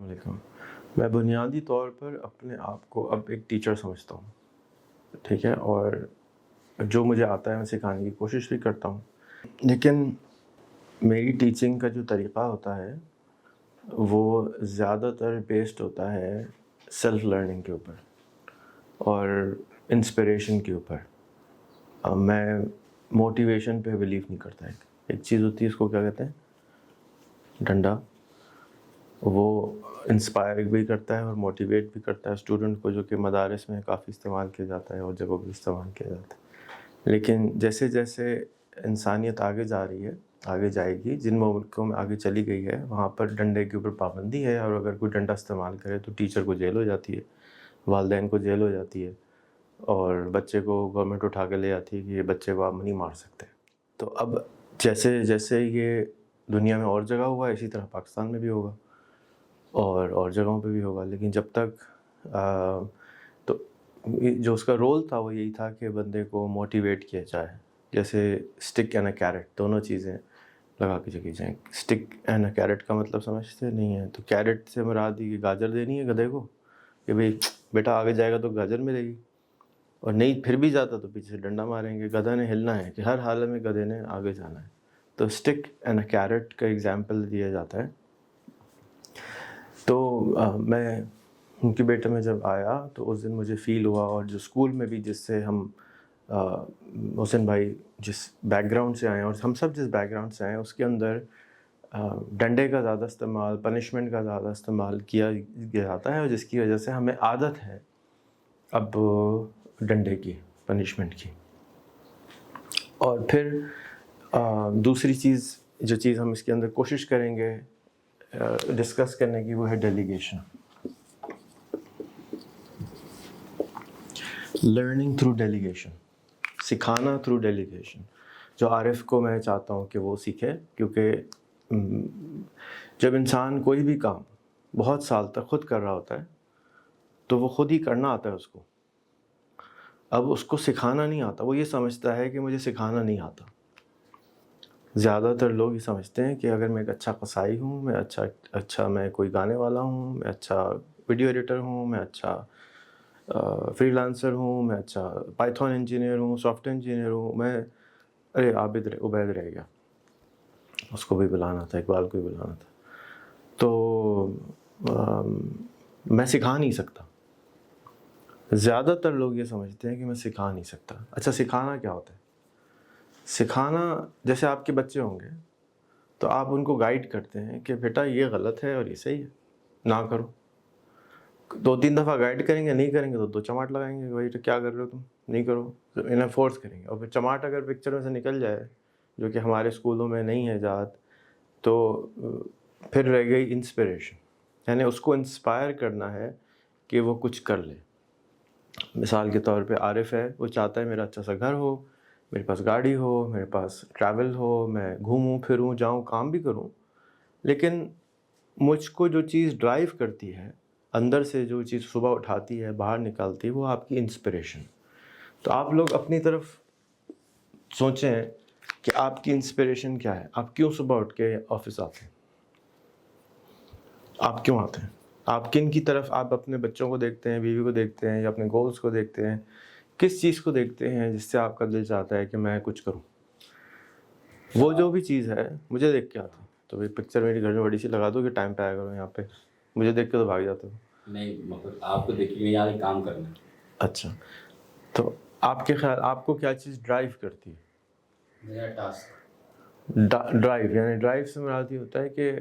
السلام علیکم. میں بنیادی طور پر اپنے آپ کو اب ایک ٹیچر سمجھتا ہوں, ٹھیک ہے, اور جو مجھے آتا ہے میں سکھانے کی کوشش بھی کرتا ہوں, لیکن میری ٹیچنگ کا جو طریقہ ہوتا ہے وہ زیادہ تر بیسڈ ہوتا ہے سیلف لرننگ کے اوپر اور انسپریشن کے اوپر. میں موٹیویشن پہ بلیو نہیں کرتا. ایک چیز ہوتی ہے, اس کو کیا کہتے ہیں, ڈنڈا, وہ انسپائر بھی کرتا ہے اور موٹیویٹ بھی کرتا ہے اسٹوڈنٹ کو, جو کہ مدارس میں کافی استعمال کیا جاتا ہے اور جگہوں پہ استعمال کیا جاتا ہے. لیکن جیسے جیسے انسانیت آگے جا رہی ہے, آگے جائے گی, جن ملکوں میں آگے چلی گئی ہے وہاں پر ڈنڈے کے اوپر پابندی ہے, اور اگر کوئی ڈنڈا استعمال کرے تو ٹیچر کو جیل ہو جاتی ہے, والدین کو جیل ہو جاتی ہے, اور بچے کو گورنمنٹ اٹھا کے لے جاتی ہے کہ یہ بچے کو آپ نہیں مار سکتے. تو اب جیسے جیسے یہ دنیا میں اور جگہ ہوا ہے, اسی طرح پاکستان میں بھی ہوگا اور جگہوں پہ بھی ہوگا. لیکن جب تک تو جو اس کا رول تھا وہ یہی تھا کہ بندے کو موٹیویٹ کیا جائے, جیسے اسٹک اینڈ اے کیرٹ, دونوں چیزیں لگا کے چلی جائیں. اسٹک اینڈ اے کیرٹ کا مطلب سمجھتے نہیں ہیں, تو کیرٹ سے مراد یہ گاجر دینی ہے گدھے کو کہ بھئی بیٹا آگے جائے گا تو گاجر ملے گی, اور نہیں پھر بھی جاتا تو پیچھے سے ڈنڈا ماریں گے. گدھا نے ہلنا ہے کہ ہر حال میں گدھے نے آگے جانا ہے. تو اسٹک اینڈ اے کیرٹ کا ایگزامپل دیا جاتا ہے. تو میں ان کے بیٹے میں جب آیا تو اس دن مجھے فیل ہوا, اور جو اسکول میں بھی جس سے ہم حسین بھائی جس بیک گراؤنڈ سے آئے ہیں اور ہم سب جس بیک گراؤنڈ سے آئے ہیں, اس کے اندر ڈنڈے کا زیادہ استعمال, پنشمنٹ کا زیادہ استعمال کیا جاتا ہے, اور جس کی وجہ سے ہمیں عادت ہے اب ڈنڈے کی, پنشمنٹ کی. اور پھر دوسری چیز, جو چیز ہم اس کے اندر کوشش کریں گے ڈسکس کرنے کی, وہ ہے ڈیلیگیشن. لرننگ تھرو ڈیلیگیشن, سکھانا تھرو ڈیلیگیشن, جو عارف کو میں چاہتا ہوں کہ وہ سیکھے, کیونکہ جب انسان کوئی بھی کام بہت سال تک خود کر رہا ہوتا ہے تو وہ خود ہی کرنا آتا ہے اس کو. اب اس کو سکھانا نہیں آتا, وہ یہ سمجھتا ہے کہ مجھے سکھانا نہیں آتا. زیادہ تر لوگ یہ سمجھتے ہیں کہ اگر میں ایک اچھا قصائی ہوں, میں اچھا میں کوئی گانے والا ہوں, میں اچھا ویڈیو ایڈیٹر ہوں, میں اچھا فری لانسر ہوں, میں اچھا پائتھون انجینئر ہوں, سافٹ ویئر انجینئر ہوں, میں عبید رہ گیا, اس کو بھی بلانا تھا, اقبال کو بھی بلانا تھا, تو میں سکھا نہیں سکتا. زیادہ تر لوگ یہ سمجھتے ہیں کہ میں سکھا نہیں سکتا. اچھا, سکھانا کیا ہوتا ہے؟ سکھانا جیسے آپ کے بچے ہوں گے تو آپ ان کو گائیڈ کرتے ہیں کہ بیٹا یہ غلط ہے اور یہ صحیح ہے, نہ کرو. 2-3 دفعہ گائیڈ کریں گے, نہیں کریں گے تو 2 چماٹ لگائیں گے, بھائی تو کیا کر رہے ہو تم, نہیں کرو, انہیں فورس کریں گے. اور پھر چماٹ اگر پکچر میں سے نکل جائے, جو کہ ہمارے اسکولوں میں نہیں ہے ذات, تو پھر رہ گئی انسپریشن, یعنی اس کو انسپائر کرنا ہے کہ وہ کچھ کر لے. مثال کے طور پہ عارف ہے, وہ چاہتا ہے میرا اچھا سا گھر ہو, میرے پاس گاڑی ہو, میرے پاس ٹریول ہو, میں گھوموں پھروں, جاؤں, کام بھی کروں. لیکن مجھ کو جو چیز ڈرائیو کرتی ہے اندر سے, جو چیز صبح اٹھاتی ہے, باہر نکالتی ہے, وہ آپ کی انسپریشن. تو آپ لوگ اپنی طرف سوچیں کہ آپ کی انسپریشن کیا ہے, آپ کیوں صبح اٹھ کے آفس آتے ہیں, آپ کیوں آتے ہیں, آپ کن کی طرف, آپ اپنے بچوں کو دیکھتے ہیں, بیوی کو دیکھتے ہیں, یا اپنے گولز کو دیکھتے ہیں, کس چیز کو دیکھتے ہیں جس سے آپ کا دل چاہتا ہے کہ میں کچھ کروں. وہ جو بھی چیز ہے مجھے دیکھ کے آتا ہے, تو بھائی پکچر میری گھر میں بڑی سی لگا دو کہ ٹائم پہ آیا کرو یہاں پہ, مجھے دیکھ کے تو بھاگ جاتے ہو. نہیں, مطلب آپ کو دیکھ کے یہاں کام کرنا. اچھا, تو آپ کے خیال آپ کو کیا چیز ڈرائیو کرتی ہے؟ میرا ٹاسک. ڈرائیو, یعنی ڈرائیو سے مراد یہ ہوتا ہے کہ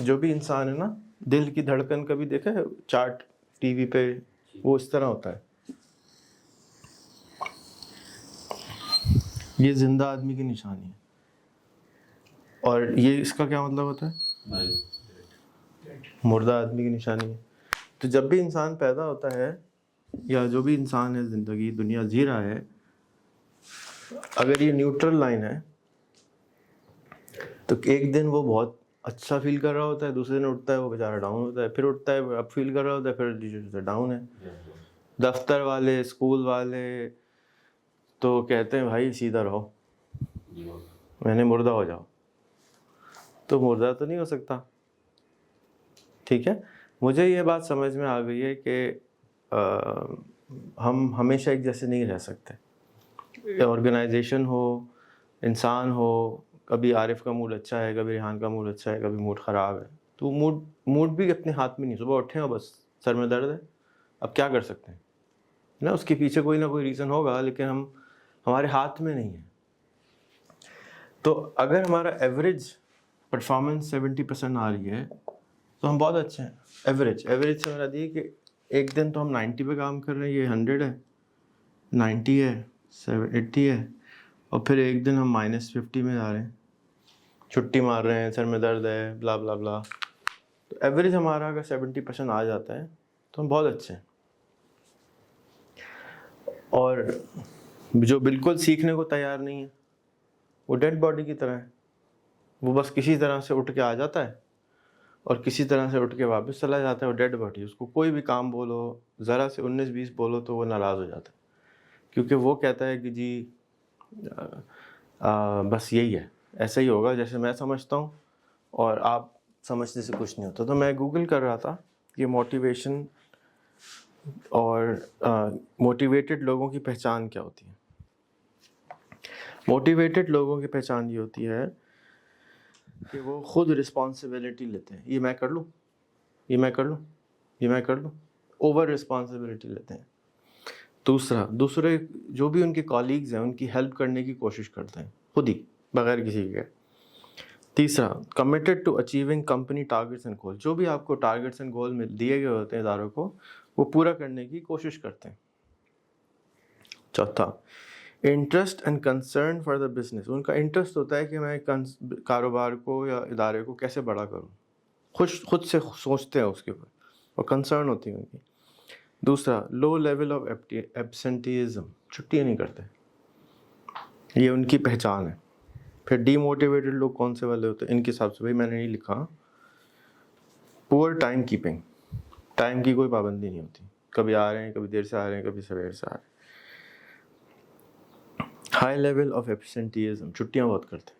جو بھی انسان ہے نا, دل کی دھڑکن کبھی دیکھا ہے چارٹ ٹی وی پہ, وہ اس طرح ہوتا ہے. یہ زندہ آدمی کی نشانی ہے. اور یہ اس کا کیا مطلب ہوتا ہے؟ مردہ آدمی کی نشانی ہے. تو جب بھی انسان پیدا ہوتا ہے, یا جو بھی انسان ہے زندگی دنیا جی رہا ہے, اگر یہ نیوٹرل لائن ہے تو ایک دن وہ بہت اچھا فیل کر رہا ہوتا ہے, دوسرے دن اٹھتا ہے وہ بیچارہ ڈاؤن ہوتا ہے, پھر اٹھتا ہے اب فیل کر رہا ہوتا ہے, پھر ڈاؤن ہے. دفتر والے, اسکول والے تو کہتے ہیں بھائی سیدھا رہو, میں نے مردہ ہو جاؤ. تو مردہ تو نہیں ہو سکتا, ٹھیک ہے. مجھے یہ بات سمجھ میں آ گئی ہے کہ ہم ہمیشہ ایک جیسے نہیں رہ سکتے. آرگنائزیشن ہو، انسان ہو، کبھی عارف کا موڈ اچھا ہے، کبھی ریحان کا موڈ اچھا ہے، کبھی موڈ خراب ہے. تو موڈ بھی اپنے ہاتھ میں نہیں. صبح اٹھے ہو بس سر میں درد ہے، اب کیا کر سکتے ہیں نا. اس کے پیچھے کوئی نہ کوئی ریزن ہوگا، لیکن ہمارے ہاتھ میں نہیں ہے. تو اگر ہمارا ایوریج پرفارمنس 70% آ رہی ہے تو ہم بہت اچھے ہیں. ایوریج سے مراد یہ کہ ایک دن تو ہم 90 پہ کام کر رہے ہیں، یہ 100 ہے، 90 ہے، 80 ہے، اور پھر ایک دن ہم -50 میں جا رہے ہیں، چھٹی مار رہے ہیں، سر میں درد ہے، بلا بلا بلا. تو ایوریج ہمارا اگر 70% آ جاتا ہے تو ہم بہت اچھے ہیں. اور جو بالکل سیکھنے کو تیار نہیں ہے وہ ڈیڈ باڈی کی طرح ہے. وہ بس کسی طرح سے اٹھ کے آ جاتا ہے اور کسی طرح سے اٹھ کے واپس چلا جاتا ہے. وہ ڈیڈ باڈی. اس کو کوئی بھی کام بولو، ذرا سے 19-20 بولو تو وہ ناراض ہو جاتا ہے، کیونکہ وہ کہتا ہے کہ جی بس یہی ہے، ایسا ہی ہوگا جیسے میں سمجھتا ہوں، اور آپ سمجھنے سے کچھ نہیں ہوتا. تو میں گوگل کر رہا تھا کہ موٹیویشن اور موٹیویٹڈ لوگوں کی پہچان کیا ہوتی ہے. موٹیویٹڈ لوگوں کی پہچان یہ ہوتی ہے کہ وہ خود رسپانسبلٹی لیتے ہیں. یہ میں کر لوں، یہ میں کر لوں، یہ میں کر لوں. اوور رسپانسبلٹی لیتے ہیں. دوسرے جو بھی ان کے کالیگز ہیں ان کی ہیلپ کرنے کی کوشش کرتے ہیں خود ہی، بغیر کسی کے. تیسرا، committed to achieving company targets and goal. جو بھی آپ کو ٹارگیٹس اینڈ گول دیے گئے ہوتے ہیں اداروں کو، وہ پورا کرنے کی کوشش کرتے ہیں. چوتھا، interest and concern for the business. ان کا انٹرسٹ ہوتا ہے کہ میں کاروبار کو یا ادارے کو کیسے بڑا کروں. خود سے سوچتے ہیں اس کے اوپر، اور کنسرن ہوتی ہے ان کی. دوسرا، لو لیول آف ایبسنٹیزم. چھٹیاں نہیں کرتے، یہ ان کی پہچان ہے. پھر ڈی موٹیویٹڈ لوگ کون سے والے ہوتے ہیں ان کے حساب سے، بھائی میں نے نہیں لکھا. پور ٹائم کیپنگ. ٹائم کی کوئی پابندی نہیں ہوتی، کبھی آ رہے ہیں، کبھی دیر سے آ رہے ہیں، کبھی سویر سے آ رہے ہیں. High level of absenteeism. چھٹیاں بہت کرتے ہیں.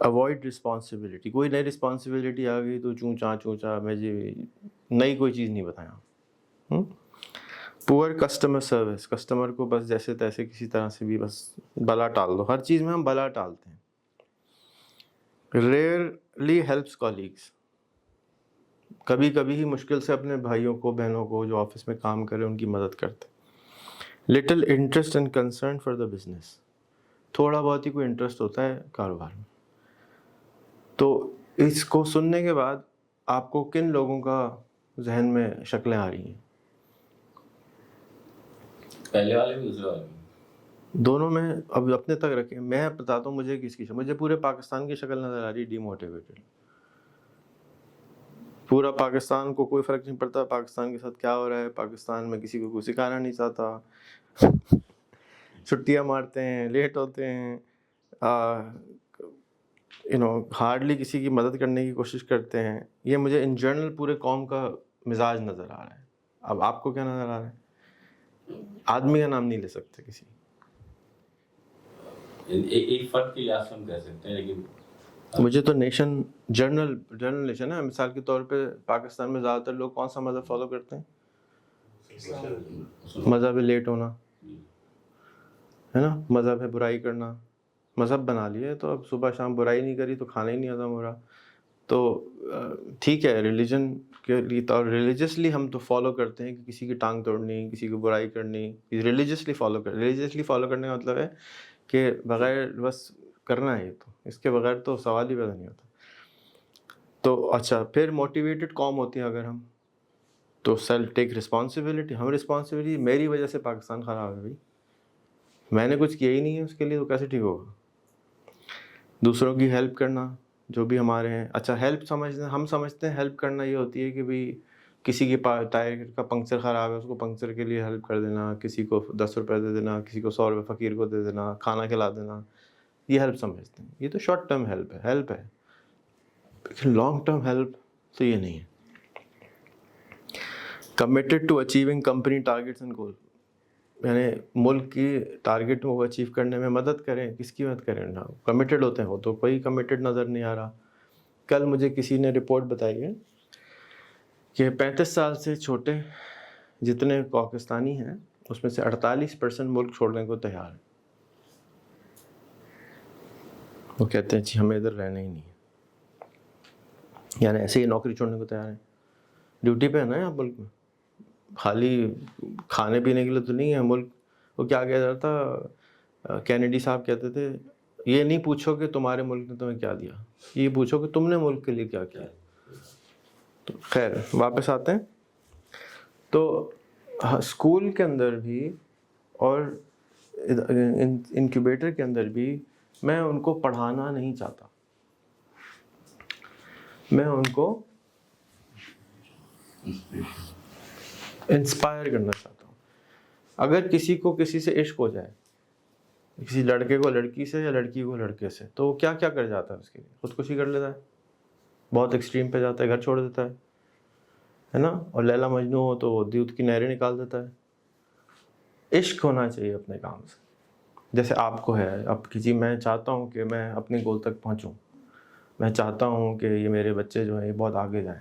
Avoid responsibility. کوئی نئی رسپانسبلٹی آ گئی تو چونچا میں جی نئی کوئی چیز نہیں بتایا. پور کسٹمر سروس. کسٹمر کو بس جیسے تیسے کسی طرح سے بھی بس بلا ٹال دو. ہر چیز میں ہم بلا ٹالتے ہیں. Rarely helps colleagues. کبھی کبھی ہی مشکل سے اپنے بھائیوں کو، بہنوں کو جو آفس میں کام کرے ان کی مدد کرتے. Little interest and concern for the business. تھوڑا بہت ہی کوئی انٹرسٹ ہوتا ہے کاروبار میں. تو اس کو سننے کے بعد آپ کو کن لوگوں کا ذہن میں شکلیں آ رہی ہیں؟ پہلے والے بھی دوسرے والے بھی؟ دونوں میں. اب اپنے تک رکھیں. میں بتاتا ہوں مجھے کس کی شکل. مجھے پورے پاکستان کی شکل نظر آ رہی ہے ڈی موٹیویٹڈ. پورا پاکستان کو کوئی فرق نہیں پڑتا پاکستان کے ساتھ کیا ہو رہا ہے. پاکستان میں کسی کو کوئی سکھانا نہیں چاہتا. چھٹیاں مارتے ہیں، لیٹ ہوتے ہیں، ہارڈلی کسی کی مدد کرنے کی کوشش کرتے ہیں. یہ مجھے ان جنرل پورے قوم کا مزاج نظر آ رہا ہے. اب آپ کو کیا نظر آ رہا ہے؟ آدمی کا نام نہیں لے سکتے کسی. ایک فرد کے لحاظ سے ہم کہہ سکتے ہیں، لیکن مجھے تو نیشن جنرل نیشن ہے. مثال کے طور پہ پاکستان میں زیادہ تر لوگ کون سا مذہب فالو کرتے ہیں؟ مذہب ہے لیٹ ہونا، ہے نا. مذہب ہے برائی کرنا. مذہب بنا لیے تو اب صبح شام برائی نہیں کری تو کھانا ہی نہیں ختم ہو رہا. تو ٹھیک ہے، ریلیجن کے لیے اور ریلیجسلی ہم تو فالو کرتے ہیں کہ کسی کی ٹانگ توڑنی، کسی کی برائی کرنی، ریلیجسلی فالو کرنے کا مطلب ہے کہ بغیر بس کرنا ہے. یہ تو اس کے بغیر تو سوال ہی پیدا نہیں ہوتا. تو اچھا، پھر موٹیویٹڈ قوم ہوتی ہے اگر ہم، تو سیلف ٹیک رسپانسبلٹی. ہم رسپانسبلٹی، میری وجہ سے پاکستان خراب ہے بھائی، میں نے کچھ کیا ہی نہیں ہے اس کے لیے، تو کیسے ٹھیک ہوگا. دوسروں کی ہیلپ کرنا جو بھی ہمارے ہیں. اچھا، ہیلپ ہم سمجھتے ہیں ہیلپ کرنا یہ ہوتی ہے کہ بھائی کسی کے ٹائر کا پنکچر خراب ہے، اس کو پنکچر کے لیے ہیلپ کر دینا، کسی کو 10 روپے دے دینا، کسی کو 100 روپے فقیر کو دے دینا، کھانا کھلا دینا. یہ ہیلپ سمجھتے ہیں. یہ تو شارٹ ٹرم ہیلپ ہے. لیکن لانگ ٹرم ہیلپ تو یہ نہیں ہے. Committed to achieving company targets and goal. یعنی ملک کی ٹارگیٹ کو اچیو کرنے میں مدد کریں. کس کی مدد کریں؟ نا کمیٹڈ ہوتے ہیں. وہ تو کوئی کمیٹڈ نظر نہیں آ رہا. کل مجھے کسی نے رپورٹ بتائی ہے کہ 35 سال سے چھوٹے جتنے پاکستانی ہیں اس میں سے 48% ملک چھوڑنے کو تیار ہیں. وہ کہتے ہیں جی ہمیں ادھر رہنا ہی نہیں ہے، یعنی ایسے ہی نوکری چھوڑنے کو تیار ہیں. ڈیوٹی پہ ہے نا آپ ملک میں، خالی کھانے پینے کے لیے تو نہیں ہے ملک. وہ کیا کہہ رہا تھا کینیڈی صاحب، کہتے تھے یہ نہیں پوچھو کہ تمہارے ملک نے تمہیں کیا دیا، یہ پوچھو کہ تم نے ملک کے لیے کیا کیا. تو خیر واپس آتے ہیں. تو اسکول کے اندر بھی اور انکیوبیٹر کے اندر بھی میں ان کو پڑھانا نہیں چاہتا، میں ان کو انسپائر کرنا چاہتا ہوں. اگر کسی کو کسی سے عشق ہو جائے، کسی لڑکے کو لڑکی سے یا لڑکی کو لڑکے سے، تو وہ کیا کیا کر جاتا ہے؟ اس کے لیے خودکشی کر لیتا ہے، بہت ایکسٹریم پہ جاتا ہے، گھر چھوڑ دیتا ہے نا. اور لیلا مجنو ہو تو وہ دودھ کی نہریں نکال دیتا ہے. عشق ہونا چاہیے اپنے کام سے، جیسے آپ کو ہے. اب کسی میں چاہتا ہوں کہ میں اپنے گول تک پہنچوں، میں چاہتا ہوں کہ یہ میرے بچے جو ہیں یہ بہت آگے جائیں،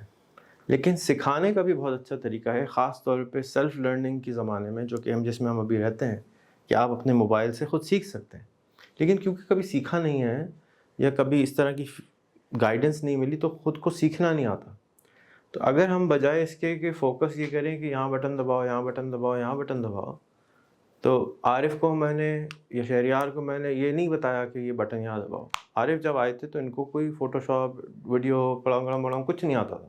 لیکن سکھانے کا بھی بہت اچھا طریقہ ہے، خاص طور پہ سیلف لرننگ کے زمانے میں جو کہ جس میں ہم ابھی رہتے ہیں، کہ آپ اپنے موبائل سے خود سیکھ سکتے ہیں. لیکن کیونکہ کبھی سیکھا نہیں ہے یا کبھی اس طرح کی گائیڈنس نہیں ملی تو خود کو سیکھنا نہیں آتا. تو اگر ہم بجائے اس کے کہ فوکس یہ کریں کہ یہاں بٹن دباؤ، یہاں بٹن دباؤ، یہاں بٹن دباؤ، تو عارف کو میں نے یا شہریار کو میں نے یہ نہیں بتایا کہ یہ بٹن یہاں دباؤ. عارف جب آئے تھے تو ان کو کوئی فوٹو شاپ، ویڈیو پڑھاؤ کچھ نہیں آتا تھا،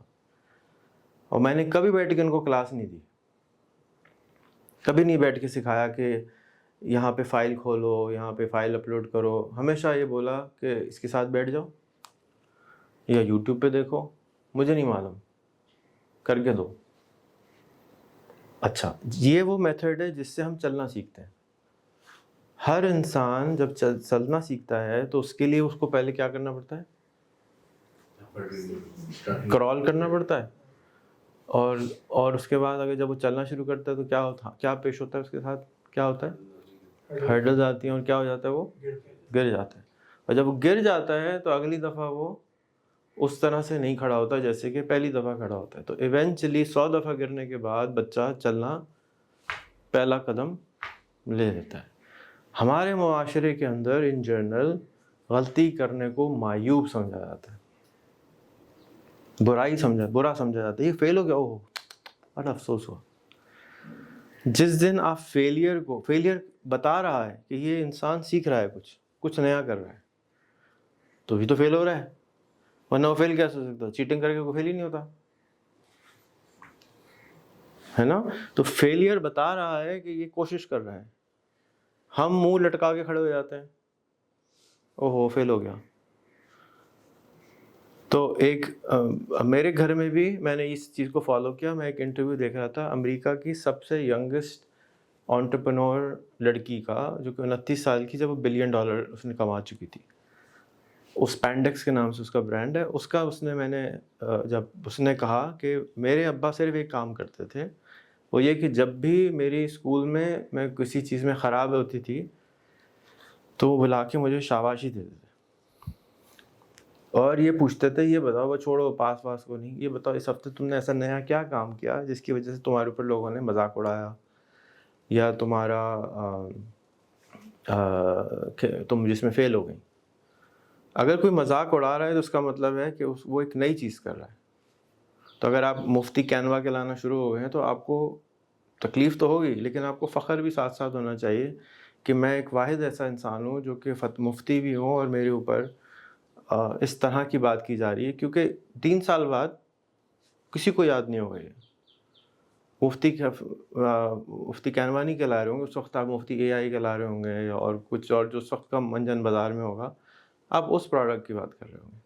اور میں نے کبھی بیٹھ کے ان کو کلاس نہیں دی، کبھی نہیں بیٹھ کے سکھایا کہ یہاں پہ فائل کھولو، یہاں پہ فائل اپلوڈ کرو. ہمیشہ یہ بولا کہ اس کے ساتھ بیٹھ جاؤ یا یوٹیوب پہ دیکھو، مجھے نہیں معلوم، کر کے دو. اچھا، یہ وہ میتھڈ ہے جس سے ہم چلنا سیکھتے ہیں. ہر انسان جب چلنا سیکھتا ہے تو اس کے لیے اس کو پہلے کیا کرنا پڑتا ہے؟ کرال کرنا پڑتا ہے. اور اس کے بعد اگر جب وہ چلنا شروع کرتا ہے تو کیا پیش ہوتا ہے اس کے ساتھ؟ کیا ہوتا ہے؟ ہرڈلز آتی ہیں، اور کیا ہو جاتا ہے؟ وہ گر جاتا ہے. اور جب وہ گر جاتا ہے تو اگلی دفعہ وہ اس طرح سے نہیں کھڑا ہوتا جیسے کہ پہلی دفعہ کھڑا ہوتا ہے. تو ایونچولی 100 دفعہ گرنے کے بعد بچہ چلنا پہلا قدم لے لیتا ہے. ہمارے معاشرے کے اندر ان جنرل غلطی کرنے کو معیوب سمجھا جاتا ہے، برا سمجھا جاتا ہے. یہ فیل ہو گیا، اوہ بڑا افسوس ہوا. جس دن آپ فیلئر بتا رہا ہے کہ یہ انسان سیکھ رہا ہے، کچھ نیا کر رہا ہے، تو بھی تو فیل ہو رہا ہے، ورنہ وہ فیل کیسے ہو سکتا؟ چیٹنگ کر کے کوئی فیل ہی نہیں ہوتا ہے نا. تو فیلئر بتا رہا ہے کہ یہ کوشش کر رہا ہے، ہم منہ لٹکا کے کھڑے ہو جاتے ہیں، اوہو فیل ہو گیا. تو ایک میرے گھر میں بھی میں نے اس چیز کو فالو کیا. میں ایک انٹرویو دیکھ رہا تھا امریکہ کی سب سے ینگسٹ انٹرپرنور لڑکی کا، جو کہ 29 سال کی، جب وہ $1 بلین اس نے کما چکی تھی. اس پینڈیکس کے نام سے اس کا برانڈ ہے. جب اس نے کہا کہ میرے ابا صرف ایک کام کرتے تھے، وہ یہ کہ جب بھی میری اسکول میں کسی چیز میں خراب ہوتی تھی تو وہ بلا کے مجھے شاباشی دیتے تھے، اور یہ پوچھتے تھے یہ بتاؤ، وہ چھوڑو پاس کو نہیں، یہ بتاؤ اس ہفتے تم نے ایسا نیا کیا کام کیا جس کی وجہ سے تمہارے اوپر لوگوں نے مذاق اڑایا، یا تم جس میں فیل ہو گئی. اگر کوئی مذاق اڑا رہا ہے تو اس کا مطلب ہے کہ وہ ایک نئی چیز کر رہا ہے. تو اگر آپ مفتی کینوا کے لانا شروع ہو گئے ہیں تو آپ کو تکلیف تو ہوگی، لیکن آپ کو فخر بھی ساتھ ساتھ ہونا چاہیے کہ میں ایک واحد ایسا انسان ہوں جو کہ مفتی بھی ہوں اور میرے اوپر اس طرح کی بات کی جا رہی ہے. کیونکہ 3 سال بعد کسی کو یاد نہیں ہوگا. یہ مفتی کینوا نہیں کہلا رہے ہوں گے، اس وقت آپ مفتی AI کہلا رہے ہوں گے، اور کچھ اور جو اس وقت کا منجن بازار میں ہوگا، آپ اس پروڈکٹ کی بات کر رہے ہوں گے.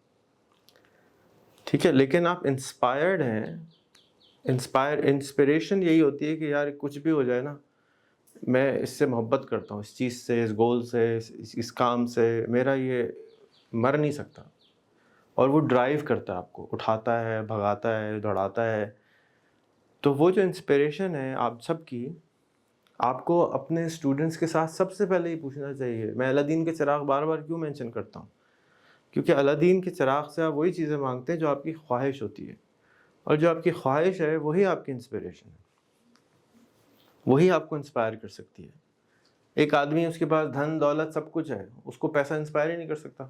ٹھیک ہے، لیکن آپ انسپائرڈ ہیں. انسپریشن یہی ہوتی ہے کہ یار کچھ بھی ہو جائے نا، میں اس سے محبت کرتا ہوں، اس چیز سے، اس گول سے، اس کام سے، میرا یہ مر نہیں سکتا. اور وہ ڈرائیو کرتا ہے، آپ کو اٹھاتا ہے، بھگاتا ہے، دوڑاتا ہے. تو وہ جو انسپریشن ہے آپ سب کی، آپ کو اپنے اسٹوڈنٹس کے ساتھ سب سے پہلے ہی پوچھنا چاہیے. میں الادین کے چراغ بار بار کیوں مینشن کرتا ہوں؟ کیونکہ الادین کے چراغ سے آپ وہی چیزیں مانگتے ہیں جو آپ کی خواہش ہوتی ہے، اور جو آپ کی خواہش ہے وہی آپ کی انسپریشن ہے, وہی آپ کو انسپائر کر سکتی ہے. ایک آدمی اس کے پاس دھن دولت سب کچھ ہے, اس کو پیسہ انسپائر ہی نہیں کر سکتا,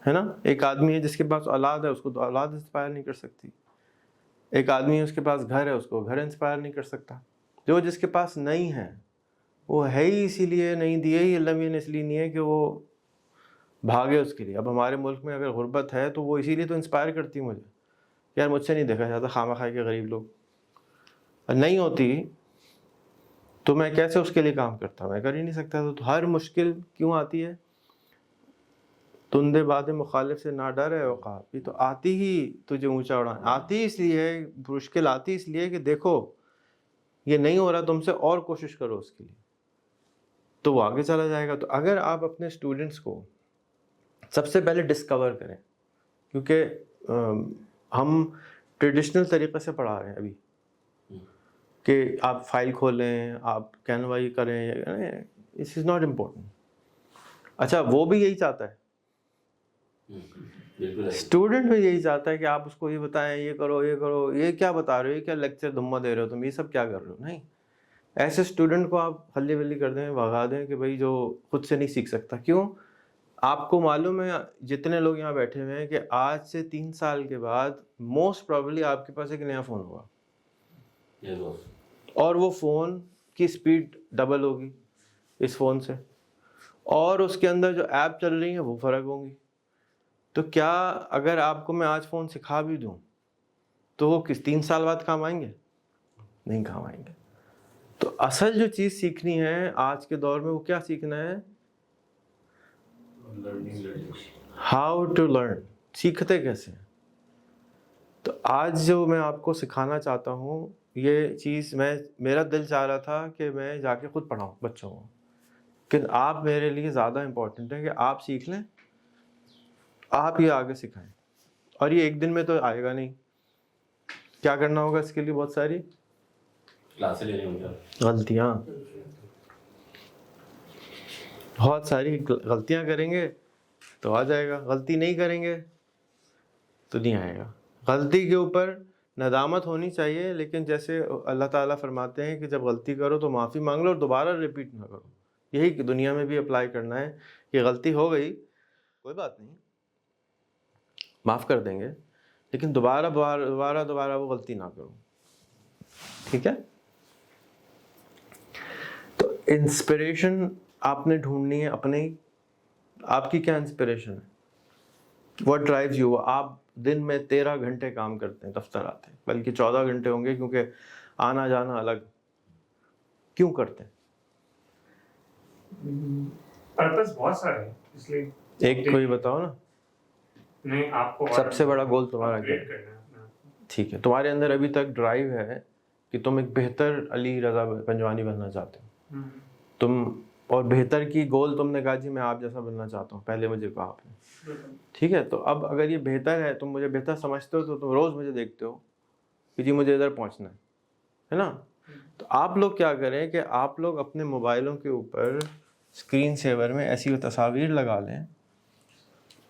ہے نا. ایک آدمی ہے جس کے پاس اولاد ہے, اس کو تو اولاد انسپائر نہیں کر سکتی. ایک آدمی ہے اس کے پاس گھر ہے, اس کو گھر انسپائر نہیں کر سکتا. جو جس کے پاس نہیں ہے وہ ہے ہی اسی لیے نہیں دیے ہی اللہ میاں نے, اس لیے نہیں ہے کہ وہ بھاگے اس کے لیے. اب ہمارے ملک میں اگر غربت ہے تو وہ اسی لیے تو انسپائر کرتی مجھے, یار مجھ سے نہیں دیکھا جاتا خامہ خواہ کے غریب لوگ. اور نہیں ہوتی تو میں کیسے اس کے لیے کام کرتا, میں کر ہی نہیں سکتا. تو ہر مشکل کیوں آتی ہے؟ تندے باد مخالف سے نہ ڈر ہے عقاب, یہ تو آتی ہی تجھے اونچا اڑانے, آتی اس لیے مشکل آتی اس لیے کہ دیکھو یہ نہیں ہو رہا تم سے, اور کوشش کرو اس کے لیے, تو وہ آگے چلا جائے گا. تو اگر آپ اپنے اسٹوڈنٹس کو سب سے پہلے ڈسکور کریں, کیونکہ ہم ٹریڈیشنل طریقے سے پڑھا رہے ہیں ابھی کہ آپ فائل کھولیں, آپ کینوائی کریں, اس از ناٹ امپورٹنٹ. اچھا وہ بھی یہی چاہتا ہے, اسٹوڈنٹ بھی یہی چاہتا ہے کہ آپ اس کو یہ بتائیں, یہ کرو یہ کرو, یہ کیا بتا رہے ہو, یہ کیا لیکچر دھما دے رہے ہو تم, یہ سب کیا کر رہے ہو. نہیں, ایسے اسٹوڈنٹ کو آپ ہلی ولی کر دیں, بھگا دیں کہ بھائی جو خود سے نہیں سیکھ سکتا. کیوں؟ آپ کو معلوم ہے جتنے لوگ یہاں بیٹھے ہوئے ہیں کہ آج سے 3 سال کے بعد موسٹ پرابلی آپ کے پاس ایک نیا فون ہوگا, اور وہ فون کی اسپیڈ ڈبل ہوگی اس فون سے, اور اس کے اندر جو ایپ چل رہی ہیں وہ فرق ہوں گی. تو کیا اگر آپ کو میں آج فون سکھا بھی دوں تو وہ 3 سال بعد کام آئیں گے؟ نہیں کام آئیں گے. تو اصل جو چیز سیکھنی ہے آج کے دور میں وہ کیا سیکھنا ہے؟ ہاؤ ٹو لرن, سیکھتے کیسے. تو آج جو میں آپ کو سکھانا چاہتا ہوں یہ چیز میرا دل چاہ رہا تھا کہ میں جا کے خود پڑھاؤں بچوں کو, کہ آپ میرے لیے زیادہ امپورٹنٹ ہے کہ آپ سیکھ لیں, آپ یہ آگے سکھائیں. اور یہ ایک دن میں تو آئے گا نہیں, کیا کرنا ہوگا اس کے لیے؟ بہت ساری کلاسیں لینی ہوں گی, غلطیاں, بہت ساری غلطیاں کریں گے تو آ جائے گا, غلطی نہیں کریں گے تو نہیں آئے گا. غلطی کے اوپر ندامت ہونی چاہیے, لیکن جیسے اللہ تعالیٰ فرماتے ہیں کہ جب غلطی کرو تو معافی مانگ لو اور دوبارہ ریپیٹ نہ کرو. یہی کہ دنیا میں بھی اپلائی کرنا ہے کہ غلطی ہو گئی کوئی بات نہیں, معاف کر دیں گے, لیکن دوبارہ وہ غلطی نہ کرو, ٹھیک ہے. تو انسپریشن آپ نے ڈھونڈنی ہے اپنے, آپ کی کیا انسپریشن ہے؟ What drives you? آپ دن میں 13 گھنٹے کام کرتے ہیں, دفتر آتے ہیں, بلکہ 14 گھنٹے ہوں گے کیونکہ آنا جانا الگ. کیوں کرتے ہیں؟ پرپس بہت سارے ہیں, اس لیے ایک کوئی بتاؤ نا. نہیں, آپ کو سب سے بڑا گول تمہارا کیا ہے؟ ٹھیک ہے, تمہارے اندر ابھی تک ڈرائیو ہے کہ تم ایک بہتر علی رضا پنجوانی بننا چاہتے ہو تم, اور بہتر کی گول تم نے کہا جی میں آپ جیسا بننا چاہتا ہوں, پہلے مجھے کہا آپ نے, ٹھیک ہے. تو اب اگر یہ بہتر ہے, تم مجھے بہتر سمجھتے ہو تو تم روز مجھے دیکھتے ہو کہ جی مجھے ادھر پہنچنا ہے نا. تو آپ لوگ کیا کریں کہ آپ لوگ اپنے موبائلوں کے اوپر اسکرین سیور میں ایسی تصاویر لگا لیں,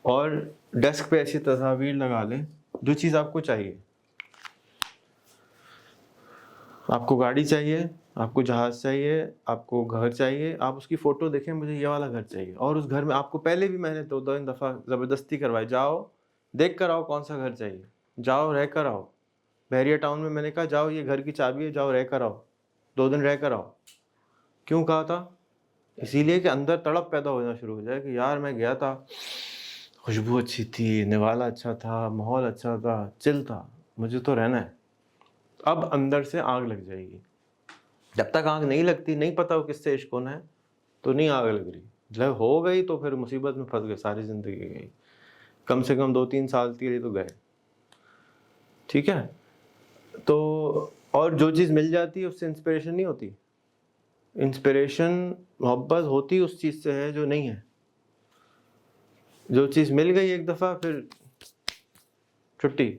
اور ڈیسک پہ ایسی تصاویر لگا لیں جو چیز آپ کو چاہیے. آپ کو گاڑی چاہیے, آپ کو جہاز چاہیے, آپ کو گھر چاہیے, آپ اس کی فوٹو دیکھیں, مجھے یہ والا گھر چاہیے. اور اس گھر میں آپ کو پہلے بھی میں نے 2 دفعہ زبردستی کروائی, جاؤ دیکھ کر آؤ کون سا گھر چاہیے, جاؤ رہ کر آؤ. بحریہ ٹاؤن میں نے کہا جاؤ یہ گھر کی چابی ہے, جاؤ رہ کر آؤ, 2 دن رہ کر آؤ. کیوں کہا تھا؟ اسی لیے کہ اندر تڑپ پیدا ہونا شروع ہو جائے کہ یار میں گیا تھا, خوشبو اچھی تھی, نوالا اچھا تھا, ماحول اچھا تھا, چل تھا, مجھے تو رہنا ہے. اب اندر سے آگ لگ جائے گی. جب تک آگ نہیں لگتی, نہیں پتا وہ کس سے عشق ہونا ہے, تو نہیں آگ لگ رہی. جب ہو گئی تو پھر مصیبت میں پھنس گئے, ساری زندگی گئی. کم سے کم 2-3 سال کے لیے تو گئے, ٹھیک ہے. تو اور جو چیز مل جاتی ہے اس سے انسپریشن نہیں ہوتی. انسپریشن محبت ہوتی اس چیز سے ہے جو نہیں ہے. جو چیز مل گئی ایک دفعہ پھر چھٹی.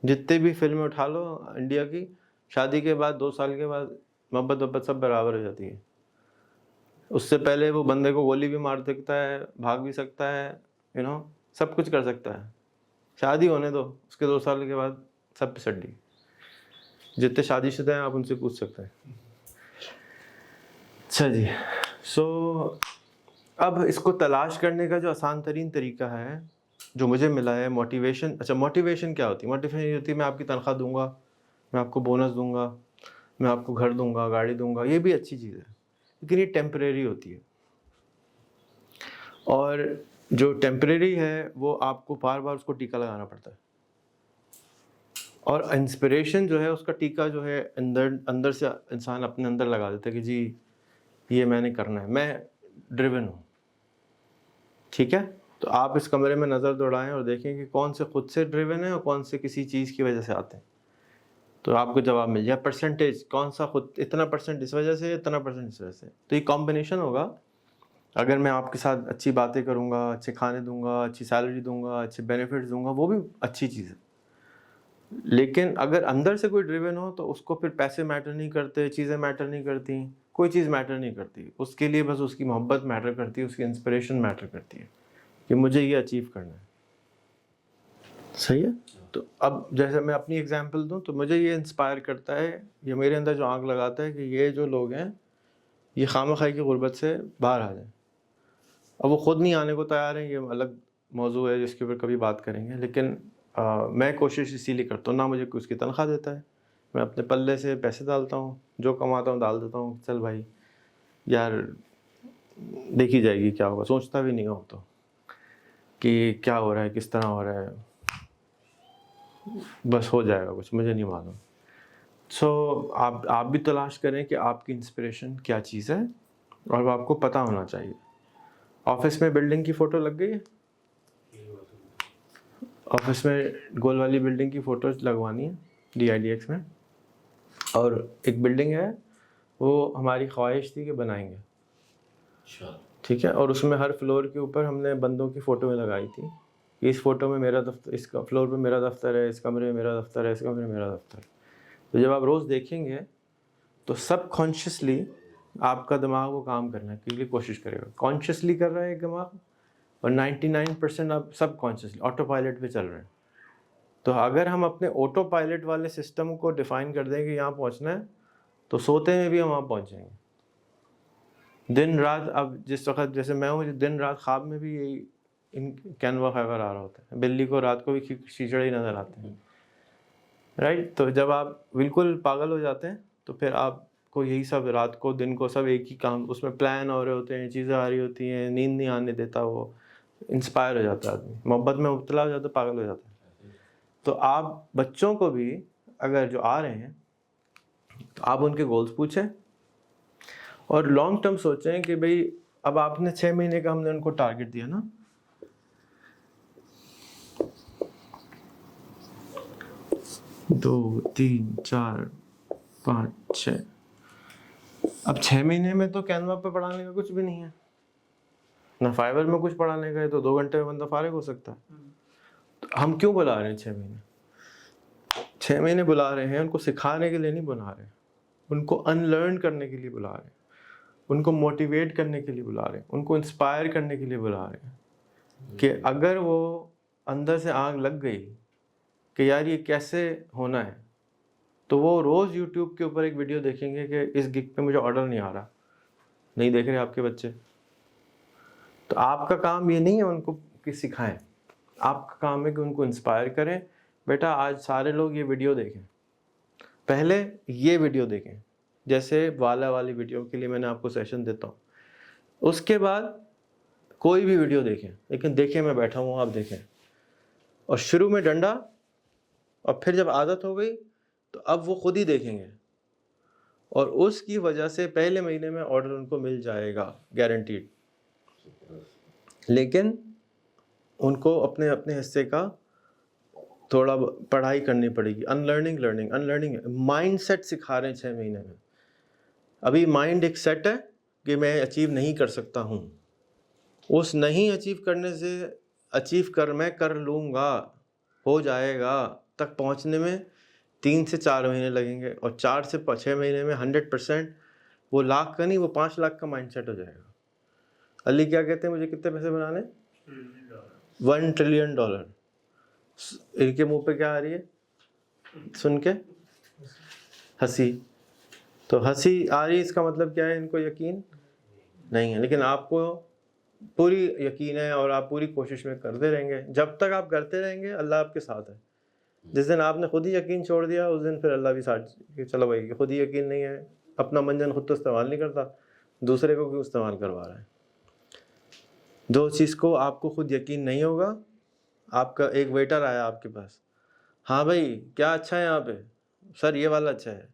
جتنے بھی فلمیں اٹھا لو انڈیا کی, شادی کے بعد 2 سال کے بعد محبت سب برابر ہو جاتی ہے. اس سے پہلے وہ بندے کو گولی بھی مار سکتا ہے, بھاگ بھی سکتا ہے, سب کچھ کر سکتا ہے, شادی ہونے دو, اس کے 2 سال کے بعد سب پسڈی. جتنے شادی شدہ ہیں آپ ان سے پوچھ سکتے ہیں. اچھا جی, سو اب اس کو تلاش کرنے کا جو آسان ترین طریقہ ہے جو مجھے ملا ہے موٹیویشن. اچھا موٹیویشن کیا ہوتی ہے؟ موٹیویشن یہ ہوتی ہے میں آپ کی تنخواہ دوں گا, میں آپ کو بونس دوں گا, میں آپ کو گھر دوں گا, گاڑی دوں گا. یہ بھی اچھی چیز ہے لیکن یہ ٹیمپریری ہوتی ہے, اور جو ٹیمپریری ہے وہ آپ کو بار بار اس کو ٹیکا لگانا پڑتا ہے. اور انسپریشن جو ہے اس کا ٹیکا جو ہے اندر سے انسان اپنے اندر لگا دیتا ہے کہ جی یہ میں نے کرنا ہے, میں ڈریون ہوں. ٹھیک ہے, تو آپ اس کمرے میں نظر دوڑائیں اور دیکھیں کہ کون سے خود سے ڈریون ہیں اور کون سے کسی چیز کی وجہ سے آتے ہیں. تو آپ کو جواب مل جائے پرسنٹیج, کون سا خود اتنا پرسنٹ اس وجہ سے, اتنا پرسنٹ اس وجہ سے. تو یہ کمبینیشن ہوگا. اگر میں آپ کے ساتھ اچھی باتیں کروں گا, اچھے کھانے دوں گا, اچھی سیلری دوں گا, اچھے بینیفٹس دوں گا, وہ بھی اچھی چیز ہے. لیکن اگر اندر سے کوئی ڈریون ہو تو اس کو پھر پیسے میٹر نہیں کرتے, چیزیں میٹر نہیں کرتی, کوئی چیز میٹر نہیں کرتی. اس کے لیے بس اس کی محبت میٹر کرتی ہے, اس کی انسپریشن میٹر کرتی ہے کہ مجھے یہ اچیو کرنا ہے. صحیح ہے. تو اب جیسے میں اپنی ایگزامپل دوں تو مجھے یہ انسپائر کرتا ہے, یہ میرے اندر جو آنکھ لگاتا ہے کہ یہ جو لوگ ہیں یہ خامہ خواہی کی غربت سے باہر آ جائیں. اب وہ خود نہیں آنے کو تیار ہیں, یہ الگ موضوع ہے جس کے اوپر کبھی بات کریں گے. لیکن میں کوشش اسی لیے کرتا ہوں, نہ مجھے کوئی اس کی تنخواہ دیتا ہے, میں اپنے پلے سے پیسے ڈالتا ہوں, جو کماتا ہوں ڈال دیتا ہوں. چل بھائی یار دیکھی جائے گی کیا ہوگا, سوچتا بھی نہیں ہوں تو کہ کیا ہو رہا ہے, کس طرح ہو رہا ہے, بس ہو جائے گا کچھ, مجھے نہیں معلوم. سو آپ بھی تلاش کریں کہ آپ کی انسپریشن کیا چیز ہے, اور وہ آپ کو پتہ ہونا چاہیے. آفس میں بلڈنگ کی فوٹو لگ گئی ہے, آفس میں گول والی بلڈنگ کی فوٹو لگوانی ہے DIDX میں. اور ایک بلڈنگ ہے وہ ہماری خواہش تھی کہ بنائیں گے, ٹھیک ہے. اور اس میں ہر فلور کے اوپر ہم نے بندوں کی فوٹویں لگائی تھی کہ اس فوٹو میں میرا دفتر, اس کا فلور پہ میرا دفتر ہے, اس کمرے میں میرا دفتر ہے, اس کمرے میں میرا دفتر ہے. تو جب آپ روز دیکھیں گے تو سب کانشیسلی آپ کا دماغ وہ کام کرنے کے لیے کوشش کرے گا. کانشیسلی کر رہا ہے ایک دماغ, اور 99% آپ سب کانشیسلی آٹو پائلٹ پہ چل رہے ہیں. تو اگر ہم اپنے آٹو پائلٹ والے سسٹم کو ڈیفائن کر دیں کہ یہاں پہنچنا ہے تو سوتے میں بھی ہم وہاں پہنچ جائیں گے. دن رات, اب جس وقت جیسے میں ہوں, دن رات خواب میں بھی یہی کینوا خیبر آ رہا ہوتا ہے. بلی کو رات کو بھی کھچڑے ہی نظر آتے ہیں, رائٹ. تو جب آپ بالکل پاگل ہو جاتے ہیں تو پھر آپ کو یہی سب رات کو دن کو سب ایک ہی کام, اس میں پلان ہو رہے ہوتے ہیں, چیزیں آ رہی ہوتی ہیں, نیند نہیں آنے دیتا, وہ انسپائر ہو جاتا ہے آدمی, محبت میں مبتلا ہو جاتا ہے, پاگل ہو جاتا ہے. تو آپ بچوں کو بھی اگر جو آ رہے ہیں تو آپ ان کے گولز پوچھیں اور لانگ ٹرم سوچیں کہ بھئی اب آپ نے 6 مہینے کا ہم نے ان کو ٹارگٹ دیا نا, 2 3 4 5 6, اب 6 مہینے میں تو کینوا پہ پڑھانے کا کچھ بھی نہیں ہے, نہ فائبر میں کچھ پڑھانے کا ہے. تو 2 گھنٹے میں بندہ فارغ ہو سکتا ہے. تو ہم کیوں بلا رہے ہیں 6 مہینے؟ 6 مہینے بلا رہے ہیں ان کو سکھانے کے لیے نہیں بلا رہے ہیں, ان کو ان لرن کرنے کے لیے بلا رہے ہیں, ان کو موٹیویٹ کرنے کے لیے بلا رہے ہیں, ان کو انسپائر کرنے کے لیے بلا رہے ہیں کہ اگر وہ اندر سے آگ لگ گئی کہ یار یہ کیسے ہونا ہے, تو وہ روز یوٹیوب کے اوپر ایک ویڈیو دیکھیں گے کہ اس گگ پہ مجھے آرڈر نہیں آ رہا. نہیں دیکھ رہے آپ کے بچے, تو آپ کا کام یہ نہیں ہے ان کو کہ سکھائیں, آپ کا کام ہے کہ ان کو انسپائر کریں. بیٹا آج سارے لوگ یہ ویڈیو دیکھیں, پہلے یہ ویڈیو دیکھیں, جیسے والا والی ویڈیو کے لیے میں نے آپ کو سیشن دیتا ہوں. اس کے بعد کوئی بھی ویڈیو دیکھیں, لیکن دیکھیں میں بیٹھا ہوں آپ دیکھیں, اور شروع میں ڈنڈا, اور پھر جب عادت ہو گئی تو اب وہ خود ہی دیکھیں گے, اور اس کی وجہ سے پہلے مہینے میں آرڈر ان کو مل جائے گا گارنٹیڈ. لیکن ان کو اپنے اپنے حصے کا تھوڑا پڑھائی کرنی پڑے گی. ان لرننگ مائنڈ سیٹ سکھا رہے ہیں 6 مہینے میں. ابھی مائنڈ ایک سیٹ ہے کہ میں اچیو نہیں کر سکتا ہوں, اس نہیں اچیو کرنے سے میں کر لوں گا, ہو جائے گا تک پہنچنے میں 3 سے 4 مہینے لگیں گے, اور 4 سے 6 مہینے میں 100% وہ لاکھ کا نہیں, وہ 5 لاکھ کا مائنڈ سیٹ ہو جائے گا. علی کیا کہتے ہیں, مجھے کتنے پیسے بنانے؟ $1 ٹریلین. ان کے منہ پہ کیا آ رہی ہے سن کے؟ ہنسی. تو ہنسی آ رہی ہے، اس کا مطلب کیا ہے؟ ان کو یقین نہیں ہے. لیکن آپ کو پوری یقین ہے اور آپ پوری کوشش میں کرتے رہیں گے. جب تک آپ کرتے رہیں گے اللہ آپ کے ساتھ ہے. جس دن آپ نے خود ہی یقین چھوڑ دیا اس دن پھر اللہ بھی ساتھ کہ چلو بھائی خود ہی یقین نہیں ہے، اپنا منجن خود تو استعمال نہیں کرتا، دوسرے کو کیوں استعمال کروا رہا ہے. جو چیز کو آپ کو خود یقین نہیں ہوگا، آپ کا ایک ویٹر آیا آپ کے پاس، ہاں بھائی کیا اچھا ہے یہاں پہ، سر یہ والا اچھا ہے،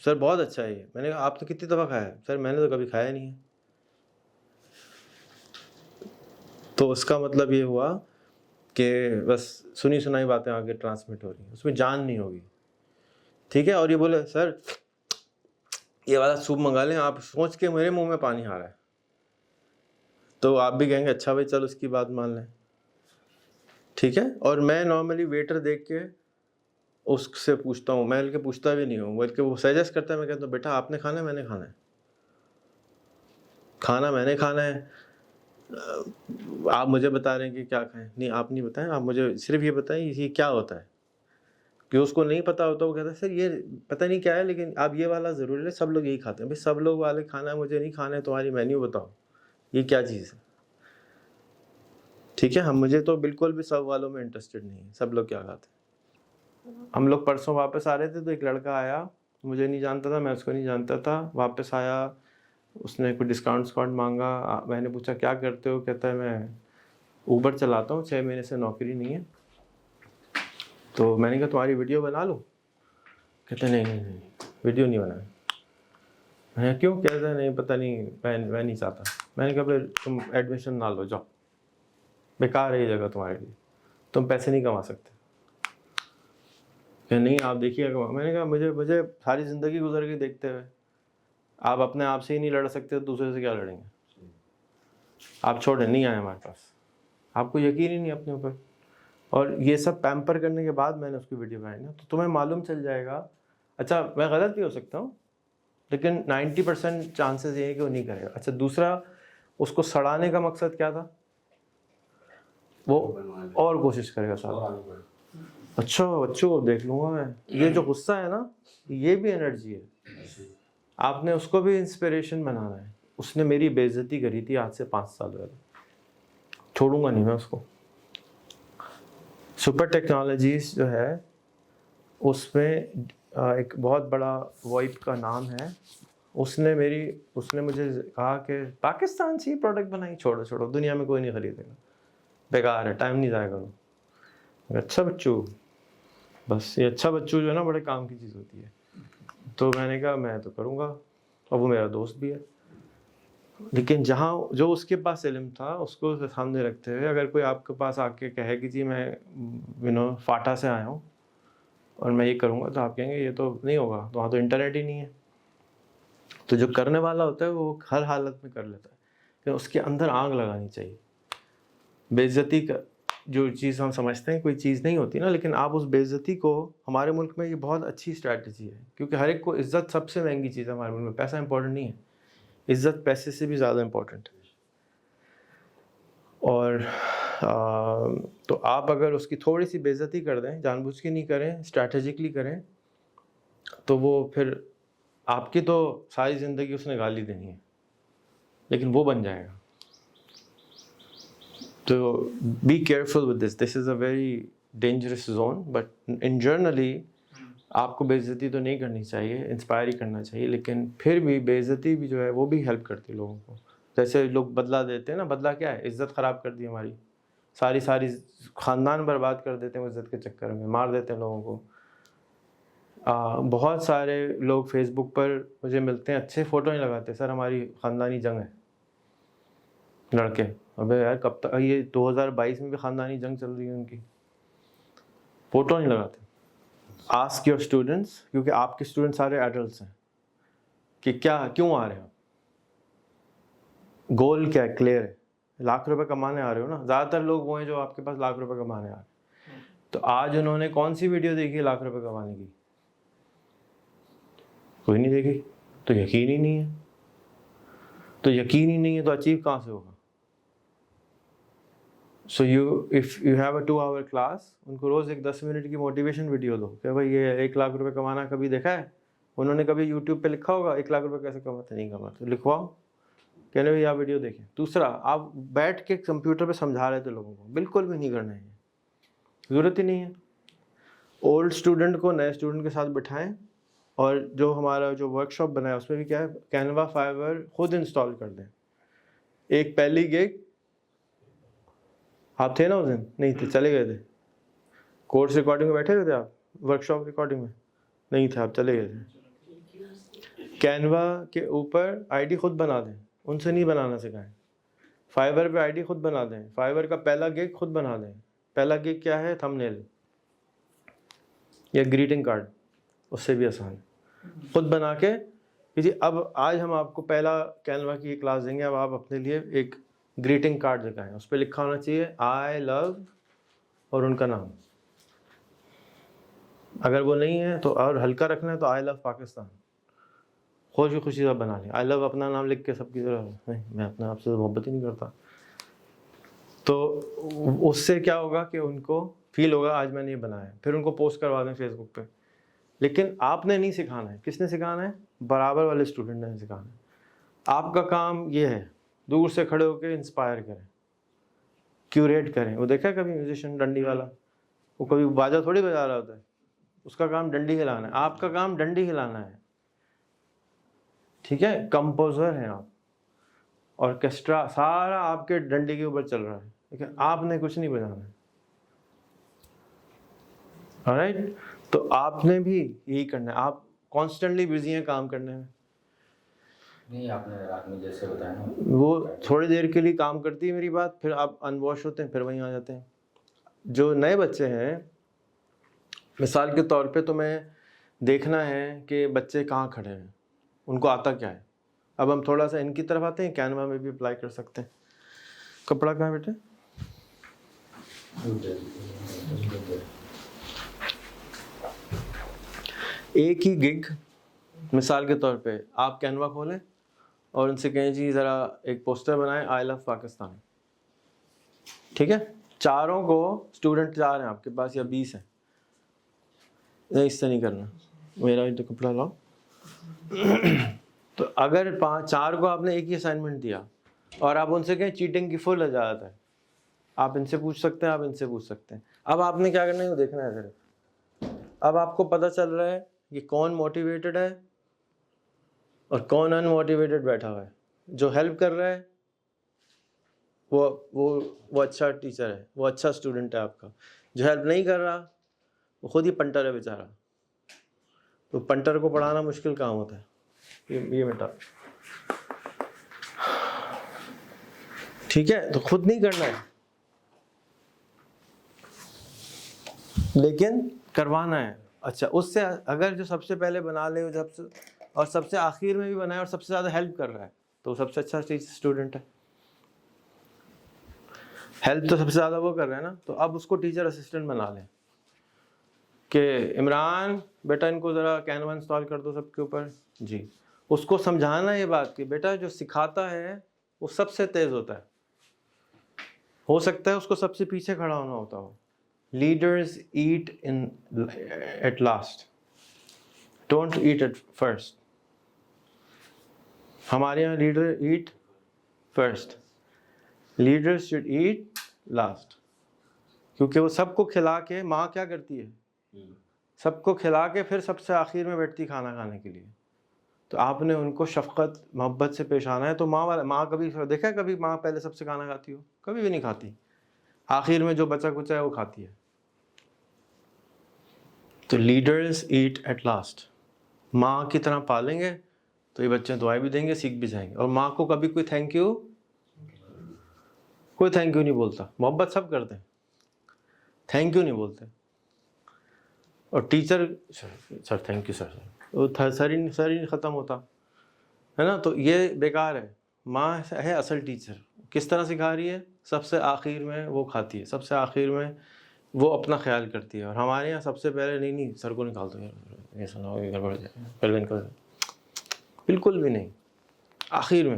سر بہت اچھا ہے یہ. میں نے کہا آپ نے کتنی دفعہ کھایا ہے؟ سر میں نے تو کبھی کھایا نہیں ہے. تو اس کا مطلب یہ ہوا کہ بس سنی سنائی باتیں آگے ٹرانسمٹ ہو رہی ہیں، اس میں جان نہیں ہوگی. ٹھیک ہے. اور یہ بولے سر یہ والا سوپ منگا لیں، آپ سوچ کے میرے منہ میں پانی آ رہا ہے، تو آپ بھی کہیں گے اچھا بھائی چل اس کی بات مان لیں. ٹھیک ہے. اور میں نارملی ویٹر دیکھ کے اس سے پوچھتا ہوں، میں بلکہ پوچھتا بھی نہیں ہوں، بلکہ وہ سجیسٹ کرتا ہے. میں کہتا ہوں بیٹا آپ نے کھانا ہے، میں نے کھانا ہے، کھانا میں نے کھانا ہے. آپ مجھے بتا رہے ہیں کہ کیا کھائیں؟ نہیں آپ نہیں بتائیں، آپ مجھے صرف یہ بتائیں یہ کیا ہوتا ہے. کہ اس کو نہیں پتا ہوتا وہ کہتا ہے سر یہ پتہ نہیں کیا ہے لیکن آپ یہ والا ضرور لیں، سب لوگ یہی کھاتے ہیں. بھائی سب لوگ والے کھانا ہے، مجھے نہیں کھانا ہے، تمہاری مینیو بتاؤ یہ کیا چیز ہے. ٹھیک ہے. مجھے تو بالکل بھی سب والوں میں انٹرسٹڈ نہیں ہے سب لوگ کیا کھاتے ہیں. ہم لوگ پرسوں واپس آ رہے تھے تو ایک لڑکا آیا، مجھے نہیں جانتا تھا، میں اس کو نہیں جانتا تھا. واپس آیا، اس نے کوئی ڈسکاؤنٹ مانگا. میں نے پوچھا کیا کرتے ہو؟ کہتا ہے میں اوبر چلاتا ہوں، 6 مہینے سے نوکری نہیں ہے. تو میں نے کہا تمہاری ویڈیو بنا لوں؟ کہتے ہیں نہیں ویڈیو نہیں بنائے. میں نے کیوں؟ کہتے ہیں نہیں پتہ نہیں میں نہیں چاہتا. میں نے کہا پھر تم ایڈمیشن نہ لو، جاؤ، بیکار ہے یہ جگہ تمہارے لیے، تم پیسے نہیں کما سکتے. کہ نہیں آپ دیکھیے گا. میں نے کہا مجھے ساری زندگی گزر گئی دیکھتے ہوئے، آپ اپنے آپ سے ہی نہیں لڑ سکتے تو دوسرے سے کیا لڑیں گے. آپ چھوڑیں، نہیں آئے ہمارے پاس، آپ کو یقین ہی نہیں اپنے اوپر. اور یہ سب پیمپر کرنے کے بعد میں نے اس کی ویڈیو بنائی نا، تو تمہیں معلوم چل جائے گا. اچھا میں غلط بھی ہو سکتا ہوں لیکن 90% چانسز یہ ہے کہ وہ نہیں کرے گا. اچھا دوسرا، اس کو سڑانے کا مقصد کیا تھا؟ وہ اور کوشش کرے گا ساتھ. اچھا بچوں کو دیکھ لوں گا میں. یہ جو غصہ ہے نا یہ بھی انرجی ہے. آپ نے اس کو بھی انسپریشن بنانا ہے. اس نے میری بے عزتی کری تھی آج سے 5 سال پہلے، چھوڑوں گا نہیں میں اس کو. سپر ٹیکنالوجیز جو ہے اس میں ایک بہت بڑا وائپ کا نام ہے. اس نے مجھے کہا کہ پاکستان سے ہی پروڈکٹ بنائی، چھوڑو دنیا میں کوئی نہیں خریدے گا، بیکار ہے، ٹائم نہیں ضائع کرو. اچھا بچوں، بس یہ اچھا بچوں جو ہے نا بڑے کام کی چیز ہوتی ہے. تو میں نے کہا میں تو کروں گا، اور وہ میرا دوست بھی ہے. لیکن جہاں جو اس کے پاس علم تھا اس کو سامنے رکھتے ہوئے اگر کوئی آپ کے پاس آ کے کہے کہ جی میں فاٹا سے آیا ہوں اور میں یہ کروں گا، تو آپ کہیں گے یہ تو نہیں ہوگا، تو وہاں تو انٹرنیٹ ہی نہیں ہے. تو جو کرنے والا ہوتا ہے وہ ہر حالت میں کر لیتا ہے، کہ اس کے اندر آگ لگانی چاہیے. بے عزتی کا جو چیز ہم سمجھتے ہیں کوئی چیز نہیں ہوتی نا، لیکن آپ اس بے عزتی کو، ہمارے ملک میں یہ بہت اچھی اسٹریٹجی ہے کیونکہ ہر ایک کو عزت سب سے مہنگی چیز ہے ہمارے ملک میں. پیسہ امپورٹنٹ نہیں ہے، عزت پیسے سے بھی زیادہ امپورٹنٹ ہے. اور تو آپ اگر اس کی تھوڑی سی بے عزتی کر دیں، جان بوجھ کے نہیں کریں، اسٹریٹجکلی کریں، تو وہ پھر آپ کی تو ساری زندگی اس نے گالی دینی ہے لیکن وہ بن جائے گا. تو be careful with this is a very dangerous zone. But in generally آپ کو بے عزتی تو نہیں کرنی چاہیے، انسپائر ہی کرنا چاہیے. لیکن پھر بھی بے عزتی بھی جو ہے وہ بھی ہیلپ کرتی ہے لوگوں کو. جیسے لوگ بدلہ دیتے ہیں نا، بدلہ کیا ہے؟ عزت خراب کر دی ہماری، ساری خاندان برباد کر دیتے ہیں عزت کے چکر میں، مار دیتے ہیں لوگوں کو. بہت سارے لوگ فیس بک پر مجھے ملتے ہیں، اچھے فوٹو نہیں لگاتے، سر ہماری خاندانی جنگ ہے. لڑکے ابے یار کب تک، یہ 2022 میں بھی خاندانی جنگ چل رہی ہے ان کی، فوٹو نہیں لگاتے. آسک یور اسٹوڈنٹس، کیونکہ آپ کے اسٹوڈنٹ سارے ایڈلٹس ہیں، کہ کیوں آ رہے ہیں، گول کیا ہے، کلیئر ہے. لاکھ روپے کمانے آ رہے ہو نا. زیادہ تر لوگ وہ ہیں جو آپ کے پاس لاکھ روپے کمانے آ رہے ہیں. تو آج انہوں نے کون سی ویڈیو دیکھی ہے لاکھ روپے کمانے کی؟ کوئی نہیں دیکھی. تو یقین ہی نہیں ہے. تو یقین ہی نہیں ہے تو اچیو کہاں سے ہوگا؟ So if you have a 2 hour class, ان کو روز ایک 10 منٹ کی موٹیویشن ویڈیو دو کہ بھائی یہ 1 لاکھ روپے کمانا کبھی دیکھا ہے؟ انہوں نے کبھی یوٹیوب پہ لکھا ہوگا 1 لاکھ روپے کیسے کماتے؟ نہیں کماتے. لکھواؤ، کہنے بھائی آپ ویڈیو دیکھیں. دوسرا، آپ بیٹھ کے کمپیوٹر پہ سمجھا رہے تھے لوگوں کو، بالکل بھی نہیں کرنا ہے، ضرورت ہی نہیں ہے. اولڈ اسٹوڈنٹ کو نئے اسٹوڈنٹ کے ساتھ بٹھائیں، اور جو ہمارا جو ورک شاپ بنا ہے اس میں بھی کیا ہے، کینوا فائیور خود انسٹال کر دیں. ایک پہلی گگ، آپ تھے نا اس دن؟ نہیں تھے، چلے گئے تھے. کورس ریکارڈنگ میں بیٹھے ہوئے تھے آپ؟ ورک شاپ ریکارڈنگ میں نہیں تھے آپ، چلے گئے تھے. کینوا کے اوپر آئی ڈی خود بنا دیں، ان سے نہیں بنانا سکھائیں. فائیور پہ آئی ڈی خود بنا دیں. فائیور کا پہلا گگ خود بنا دیں. پہلا گگ کیا ہے؟ تھم نیل یا گریٹنگ کارڈ، اس سے بھی آسان ہے. خود بنا کے کہ جی اب آج ہم آپ کو پہلا کینوا کی کلاس دیں گے، اب آپ اپنے لیے ایک گریٹنگ کارڈ دکھائیں. اس پہ لکھا ہونا چاہیے آئی لو اور ان کا نام. اگر وہ نہیں ہے تو اور ہلکا رکھنا ہے تو آئی لو پاکستان. خوشی خوشی سب بنا لیں. آئی لو اپنا نام لکھ کے سب کی طرح، نہیں میں اپنے آپ سے محبت ہی نہیں کرتا. تو اس سے کیا ہوگا کہ ان کو فیل ہوگا آج میں نے یہ بنایا. پھر ان کو پوسٹ کروا دیں فیس بک پہ. لیکن آپ نے نہیں سکھانا ہے. کس نے سکھانا ہے؟ برابر والے اسٹوڈنٹ نے سکھانا ہے. آپ کا کام یہ ہے دور سے کھڑے ہو کے انسپائر کریں، کیوریٹ کریں. وہ دیکھا کبھی میوزیشین ڈنڈی والا، وہ کبھی باجا تھوڑی بجا رہا ہوتا ہے، اس کا کام ڈنڈی ہلانا ہے. آپ کا کام ڈنڈی ہلانا ہے. ٹھیک ہے؟ کمپوزر ہیں آپ، آرکیسٹرا سارا آپ کے ڈنڈی کے اوپر چل رہا ہے، لیکن آپ نے کچھ نہیں بجانا ہے. آلرائٹ؟ تو آپ نے بھی یہی کرنا ہے. آپ کانسٹنٹلی بزی ہیں کام کرنے میں. نہیں آپ نے جیسے بتایا نا، وہ تھوڑی دیر کے لیے کام کرتی ہے میری بات، پھر آپ ان واش ہوتے ہیں، پھر وہیں آ جاتے ہیں. جو نئے بچے ہیں، مثال کے طور پہ تمہیں دیکھنا ہے کہ بچے کہاں کھڑے ہیں، ان کو آتا کیا ہے. اب ہم تھوڑا سا ان کی طرف آتے ہیں، کینوا میں بھی اپلائی کر سکتے ہیں. کپڑا کہاں بیٹے؟ ایک ہی گگ، مثال کے طور پہ آپ کینوا کھولیں اور ان سے کہیں جی ذرا ایک پوسٹر بنائیں آئی لو پاکستان. ٹھیک ہے؟ چاروں کو اسٹوڈنٹ 4 ہیں آپ کے پاس یا 20 ہیں. نہیں اس سے نہیں کرنا، میرا بھی تو کپڑا لاؤ. تو اگر 4 کو آپ نے ایک ہی اسائنمنٹ دیا اور آپ ان سے کہیں چیٹنگ کی فل اجازت ہے، آپ ان سے پوچھ سکتے ہیں، آپ ان سے پوچھ سکتے ہیں. اب آپ نے کیا کرنا ہے وہ دیکھنا ہے. پھر اب آپ کو پتہ چل رہا ہے کہ کون موٹیویٹڈ ہے اور کون ان موٹیویٹڈ بیٹھا ہوا ہے. جو ہیلپ کر رہا ہے وہ اچھا ٹیچر ہے، وہ اچھا اسٹوڈنٹ ہے آپ کا. جو ہیلپ نہیں کر رہا وہ خود ہی پنٹر ہے بیچارہ. تو پنٹر کو پڑھانا مشکل کام ہوتا ہے. یہ بیٹا ٹھیک ہے، تو خود نہیں کرنا ہے لیکن کروانا ہے. اچھا اس سے اگر جو سب سے پہلے بنا لے اور سب سے آخر میں بھی بنائے اور سب سے زیادہ ہیلپ کر رہا ہے تو سب سے اچھا اسٹوڈنٹ ہے. ہیلپ تو سب سے زیادہ وہ کر رہا ہے نا. تو اب اس کو ٹیچر اسسٹنٹ بنا لیں کہ عمران بیٹا ان کو ذرا کینوا انسٹال کر دو سب کے اوپر. جی اس کو سمجھانا یہ بات کہ بیٹا جو سکھاتا ہے وہ سب سے تیز ہوتا ہے. ہو سکتا ہے اس کو سب سے پیچھے کھڑا ہونا ہوتا ہو. Leaders eat at last, don't eat at first. ہمارے یہاں leader eat first, leaders should eat last. کیونکہ وہ سب کو کھلا کے، ماں کیا کرتی ہے سب کو کھلا کے پھر سب سے آخر میں بیٹھتی کھانا کھانے کے لیے. تو آپ نے ان کو شفقت محبت سے پیش آنا ہے. تو ماں کبھی دیکھا ہے کبھی ماں پہلے سب سے کھانا کھاتی ہو؟ کبھی بھی نہیں کھاتی. آخر میں جو بچا کچا ہے وہ کھاتی ہے. تو لیڈرز ایٹ ایٹ لاسٹ. ماں کی طرح پالیں گے تو یہ بچے دعائیں بھی دیں گے، سیکھ بھی جائیں گے. اور ماں کو کبھی کوئی تھینک یو نہیں بولتا. محبت سب کرتے ہیں، تھینک یو نہیں بولتے. اور teacher sir thank you sir, sir ہی ختم ہوتا ہے نا. تو یہ بیکار ہے. ماں ہے اصل ٹیچر. کس طرح سکھا رہی ہے؟ سب سے آخر میں وہ کھاتی ہے، سب سے آخر میں وہ اپنا خیال کرتی ہے. اور ہمارے یہاں سب سے پہلے نہیں سر کو نکال دو، یہ سنا ہو یہ گڑبڑ جائے. بالکل بھی نہیں. آخر میں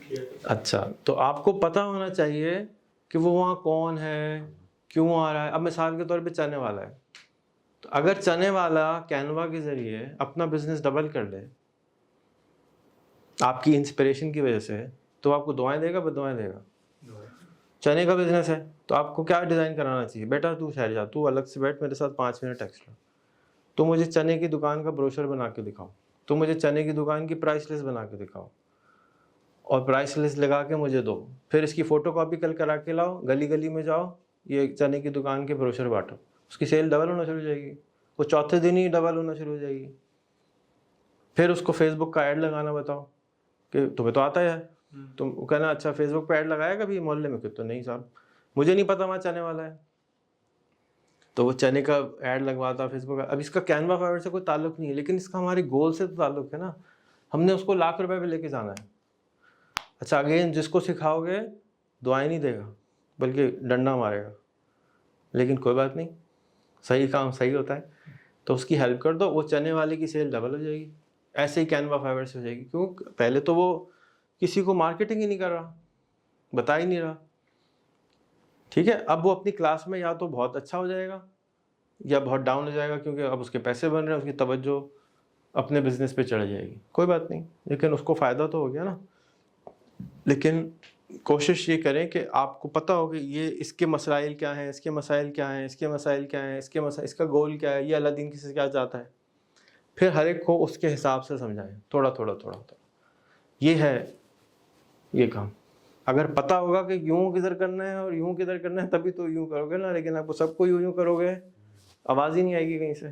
کیا تھا. اچھا، تو آپ کو پتہ ہونا چاہیے کہ وہ وہاں کون ہے، کیوں آ رہا ہے. اب مثال کے طور پہ چنے والا ہے، تو اگر چنے والا کینوا کے ذریعے اپنا بزنس ڈبل کر لے آپ کی انسپریشن کی وجہ سے، تو آپ کو دعائیں دے گا بد دعائیں دے گا. چنے کا بزنس ہے تو آپ کو کیا ڈیزائن کرانا چاہیے، بیٹا تو شہر جا، تو الگ سے بیٹھ میرے ساتھ 5 منٹ ایکسٹرا، تو مجھے چنے کی دکان کا بروشر بنا کے دکھاؤ، تو مجھے چنے کی دکان کی پرائس لسٹ بنا کے دکھاؤ اور پرائس لسٹ لگا کے مجھے دو. پھر اس کی فوٹو کاپی کل کرا کے لاؤ، گلی گلی میں جاؤ، یہ چنے کی دکان کے بروشر بانٹو. اس کی سیل ڈبل ہونا شروع ہو جائے گی، وہ چوتھے دن ہی ڈبل ہونا شروع ہو جائے گی. پھر اس کو فیس بک کا ایڈ لگانا بتاؤ کہ تمہیں تو آتا ہے، تم کہنا اچھا فیس بک پہ ایڈ لگایا کبھی محلے میں؟ کہ تو نہیں صاحب، مجھے نہیں پتا وہاں چنے والا ہے. تو وہ چنے کا ایڈ لگواتا فیس بک کا. اب اس کا کینوا فائبر سے کوئی تعلق نہیں ہے، لیکن اس کا ہمارے گول سے تو تعلق ہے نا. ہم نے اس کو لاکھ روپے پہ لے کے جانا ہے. اچھا اگین جس کو سکھاؤ گے دعائیں نہیں دے گا بلکہ ڈنڈا مارے گا، لیکن کوئی بات نہیں، صحیح کام صحیح ہوتا ہے تو اس کی ہیلپ کر دو، وہ چنے والے کی سیل ڈبل ہو جائے گی. ایسے ہی کینوا فائبر سے ہو جائے گی. کیوں؟ پہلے تو وہ کسی کو مارکیٹنگ ہی نہیں کر رہا، بتا ہی نہیں رہا. ٹھیک ہے، اب وہ اپنی کلاس میں یا تو بہت اچھا ہو جائے گا یا بہت ڈاؤن ہو جائے گا، کیونکہ اب اس کے پیسے بن رہے ہیں، اس کی توجہ اپنے بزنس پہ چڑھ جائے گی. کوئی بات نہیں، لیکن اس کو فائدہ تو ہو گیا نا. لیکن کوشش یہ کریں کہ آپ کو پتہ ہو کہ یہ اس کے مسائل کیا ہیں، اس کے مسائل کیا ہیں، اس کے مسائل کیا ہیں، اس کا گول کیا ہے، یہ اللہ دین کسی سے کیا چاہتا ہے. پھر ہر ایک کو اس کے حساب سے سمجھائیں، تھوڑا تھوڑا تھوڑا تھوڑا. یہ ہے یہ کام. اگر پتہ ہوگا کہ یوں کدھر کرنا ہے اور یوں کدھر کرنا ہے تبھی تو یوں کرو گے نا. لیکن آپ کو سب کو یوں کرو گے آواز ہی نہیں آئے گی کہیں سے،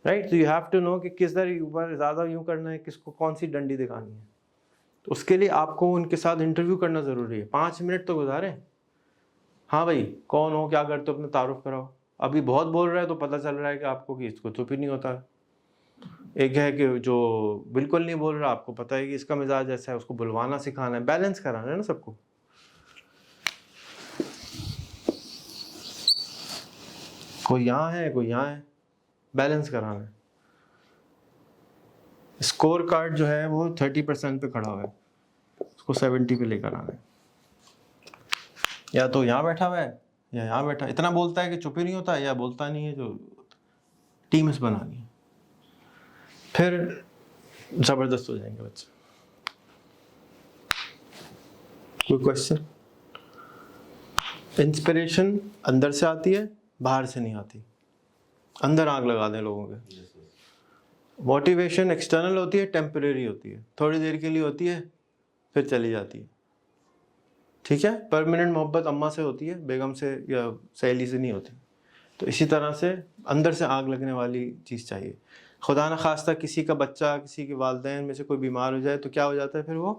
رائٹ. تو یو ہیو ٹو نو کہ کس در اوپر زیادہ یوں کرنا ہے، کس کو کون سی ڈنڈی دکھانی ہے. تو اس کے لیے آپ کو ان کے ساتھ انٹرویو کرنا ضروری ہے. 5 منٹ تو گزاریں. ہاں بھائی کون ہو، کیا کرتے ہو، اپنا تعارف کراؤ. ابھی بہت بول رہا ہے تو پتہ چل رہا ہے کہ آپ کو کہ اس کو چپ ہی نہیں ہوتا. ایک ہے کہ جو بالکل نہیں بول رہا، آپ کو پتہ ہے کہ اس کا مزاج ایسا ہے، اس کو بلوانا سکھانا ہے، بیلنس کرانا ہے نا سب کو. کوئی یہاں ہے کوئی یہاں ہے، بیلنس کرانا ہے. اسکور کارڈ جو ہے وہ 30% پہ کھڑا ہوا ہے، اس کو 70 پہ لے کر آنا ہے. یا تو یہاں بیٹھا ہوا ہے یا یہاں بیٹھا، اتنا بولتا ہے کہ چپ ہی نہیں ہوتا، یا بولتا نہیں ہے. جو ٹیمز بنانی ہے، پھر زبردست ہو جائیں گے بچے. کوئی کوشچن؟ انسپریشن اندر سے آتی ہے، باہر سے نہیں آتی. اندر آگ لگا دیں لوگوں کے. موٹیویشن ایکسٹرنل ہوتی ہے، ٹیمپریری ہوتی ہے، تھوڑی دیر کے لیے ہوتی ہے پھر چلی جاتی ہے. ٹھیک ہے، پرماننٹ محبت اماں سے ہوتی ہے، بیگم سے یا سہیلی سے نہیں ہوتی. تو اسی طرح سے اندر سے آگ لگنے والی چیز چاہیے. خدا نخواستہ کسی کا بچہ، کسی کے والدین میں سے کوئی بیمار ہو جائے تو کیا ہو جاتا ہے، پھر وہ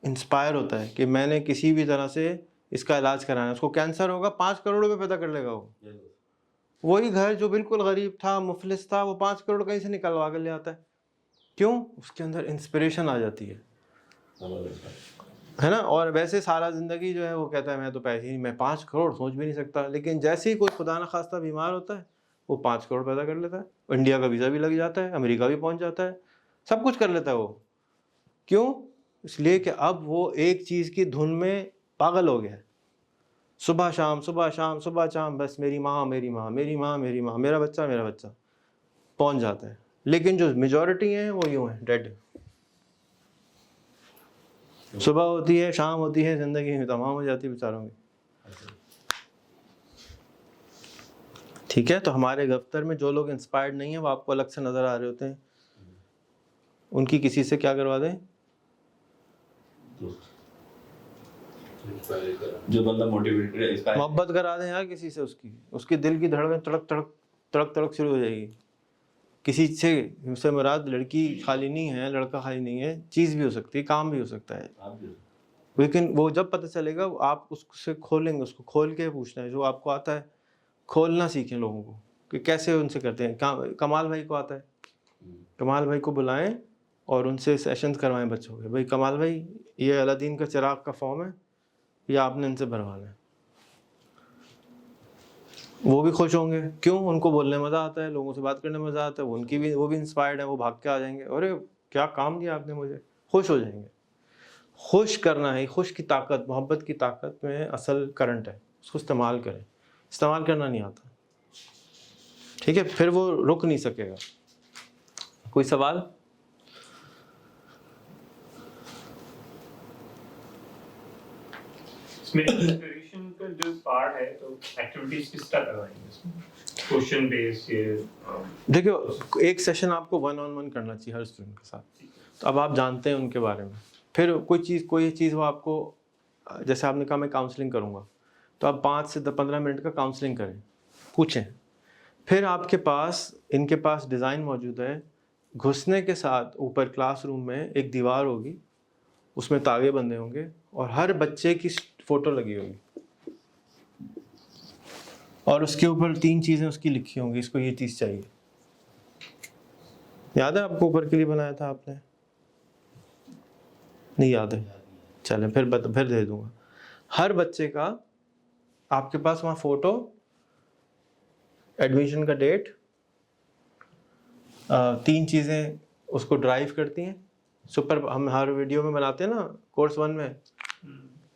انسپائر ہوتا ہے کہ میں نے کسی بھی طرح سے اس کا علاج کرانا ہے. اس کو کینسر ہوگا، 5 کروڑ روپے پیدا کر لے گا. وہ وہی گھر جو بالکل غریب تھا، مفلس تھا، وہ 5 کروڑ کہیں سے نکلوا کر لے آتا ہے. کیوں؟ اس کے اندر انسپریشن آ جاتی ہے نا. اور ویسے سارا زندگی جو ہے وہ کہتا ہے میں تو پیسے ہی، میں 5 کروڑ سوچ بھی نہیں سکتا. لیکن جیسے ہی کوئی خدا نخواستہ بیمار ہوتا ہے وہ 5 کروڑ پیدا کر لیتا ہے. انڈیا کا ویزا بھی لگ جاتا ہے، امریکہ بھی پہنچ جاتا ہے، سب کچھ کر لیتا ہے وہ. کیوں؟ اس لیے کہ اب وہ ایک چیز کی دھن میں پاگل ہو گیا ہے. صبح شام صبح شام صبح شام، بس میری ماں میری ماں میری ماں میری ماں، میرا بچہ پہنچ جاتا ہے. لیکن جو میجورٹی ہیں وہ یوں ہیں، ڈیڈ. صبح ہوتی ہے، شام ہوتی ہے، زندگی میں تمام ہو جاتی ہے بیچاروں کی. ٹھیک ہے، تو ہمارے دفتر میں جو لوگ انسپائرڈ نہیں ہیں وہ آپ کو الگ سے نظر آ رہے ہوتے ہیں. ان کی کسی سے کیا کروا دیں، جو بندہ موٹیویٹڈ ہے، محبت کرا دیں یار کسی سے. اس کی دل کی دھڑکنیں تڑک تڑک تڑک تڑک شروع ہو جائے گی. کسی سے مراد لڑکی خالی نہیں ہے، لڑکا خالی نہیں ہے، چیز بھی ہو سکتی ہے، کام بھی ہو سکتا ہے. لیکن وہ جب پتہ چلے گا آپ اس سے کھولیں گے، اس کو کھول کے پوچھنا ہے. جو آپ کو آتا ہے کھولنا سیکھیں لوگوں کو کہ کیسے ان سے کرتے ہیں. کمال بھائی کو آتا ہے، کمال بھائی کو بلائیں اور ان سے سیشنز کروائیں بچوں کے. بھائی کمال بھائی، یہ الادین کا چراغ کا فارم ہے، یہ آپ نے ان سے بھروانا ہے. وہ بھی خوش ہوں گے. کیوں؟ ان کو بولنے میں مزہ آتا ہے, لوگوں سے بات کرنے میں مزہ آتا ہے, وہ بھی انسپائرڈ ہیں, وہ بھاگ کے آ جائیں گے, ارے کیا کام دیا آپ نے مجھے, خوش ہو جائیں گے. خوش کرنا ہے, خوش کی طاقت, محبت کی طاقت میں اصل کرنٹ ہے, اس کو استعمال کریں. استعمال کرنا نہیں آتا, ٹھیک ہے, پھر وہ رک نہیں سکے گا. کوئی سوال؟ اس میں انسپریشن کا جو پارٹ ہے تو ایکٹیویٹیز کس طرح کرائیں گے اس میں, کوشچن بیس یہ دیکھو, ایک سیشن آپ کو 1-on-1 کرنا چاہیے ہر اسٹوڈنٹ کے ساتھ. تو اب آپ جانتے ہیں ان کے بارے میں. پھر کوئی چیز وہ آپ کو, جیسے آپ نے کہا میں کاؤنسلنگ کروں گا, تو آپ 5 سے 15 منٹ کا کاؤنسلنگ کریں, پوچھیں. پھر آپ کے پاس, ان کے پاس ڈیزائن موجود ہے, گھسنے کے ساتھ اوپر کلاس روم میں ایک دیوار ہوگی, اس میں تاغے بندے ہوں گے, اور ہر بچے کی فوٹو لگی ہوگی, اور اس کے اوپر 3 چیزیں اس کی لکھی ہوں گی, اس کو یہ چیز چاہیے. یاد ہے آپ کو اوپر کے لیے بنایا تھا آپ نے؟ نہیں یاد ہے؟ چلیں پھر دے دوں گا. ہر بچے کا آپ کے پاس وہاں فوٹو, ایڈمیشن کا ڈیٹ, 3 چیزیں اس کو ڈرائیو کرتی ہیں. ہم ہر ویڈیو میں بناتے ہیں نا, کورس 1 میں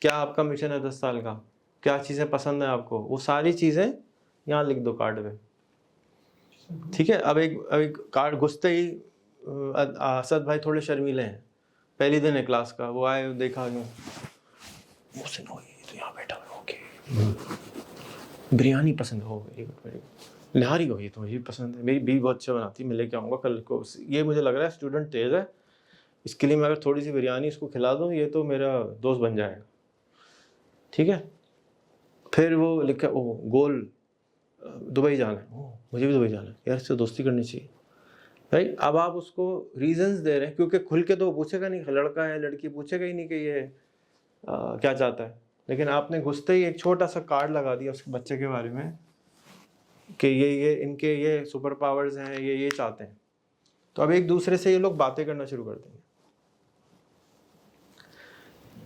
کیا آپ کا مشن ہے 10 سال کا, کیا چیزیں پسند ہیں آپ کو, وہ ساری چیزیں یہاں لکھ دو کارڈ پہ, ٹھیک ہے. اب ایک کارڈ گھستے ہی اسد بھائی تھوڑے شرمیلے ہیں, پہلی دن ہے کلاس کا, وہ آئے, دیکھا محسن ہو تو یہاں بیٹھا ہوا, اوکے بریانی پسند ہو, نہاری ہو, یہ تو مجھے پسند ہے, میری بیوی بہت اچھا بناتی ہے, میں لے کے آؤں گا کل کو. یہ مجھے لگ رہا ہے اسٹوڈنٹ تیز ہے, اس کے لیے میں اگر تھوڑی سی بریانی اس کو کھلا دوں, یہ تو میرا دوست بن جائے گا, ٹھیک ہے. پھر وہ لکھا, او گول دبئی جانا ہے, مجھے بھی دبئی جانا ہے, یار اس سے دوستی کرنی چاہیے. بھائی اب آپ اس کو ریزنز دے رہے ہیں, کیونکہ کھل کے تو پوچھے گا نہیں, لڑکا ہے لڑکی پوچھے گا ہی نہیں کہ یہ کیا چاہتا ہے. لیکن آپ نے گھستے ہی ایک چھوٹا سا کارڈ لگا دیا اس کے بچے کے بارے میں کہ یہ ان کے یہ سپر پاورز ہیں, یہ چاہتے ہیں. تو اب ایک دوسرے سے یہ لوگ باتیں کرنا شروع کر دیں گے,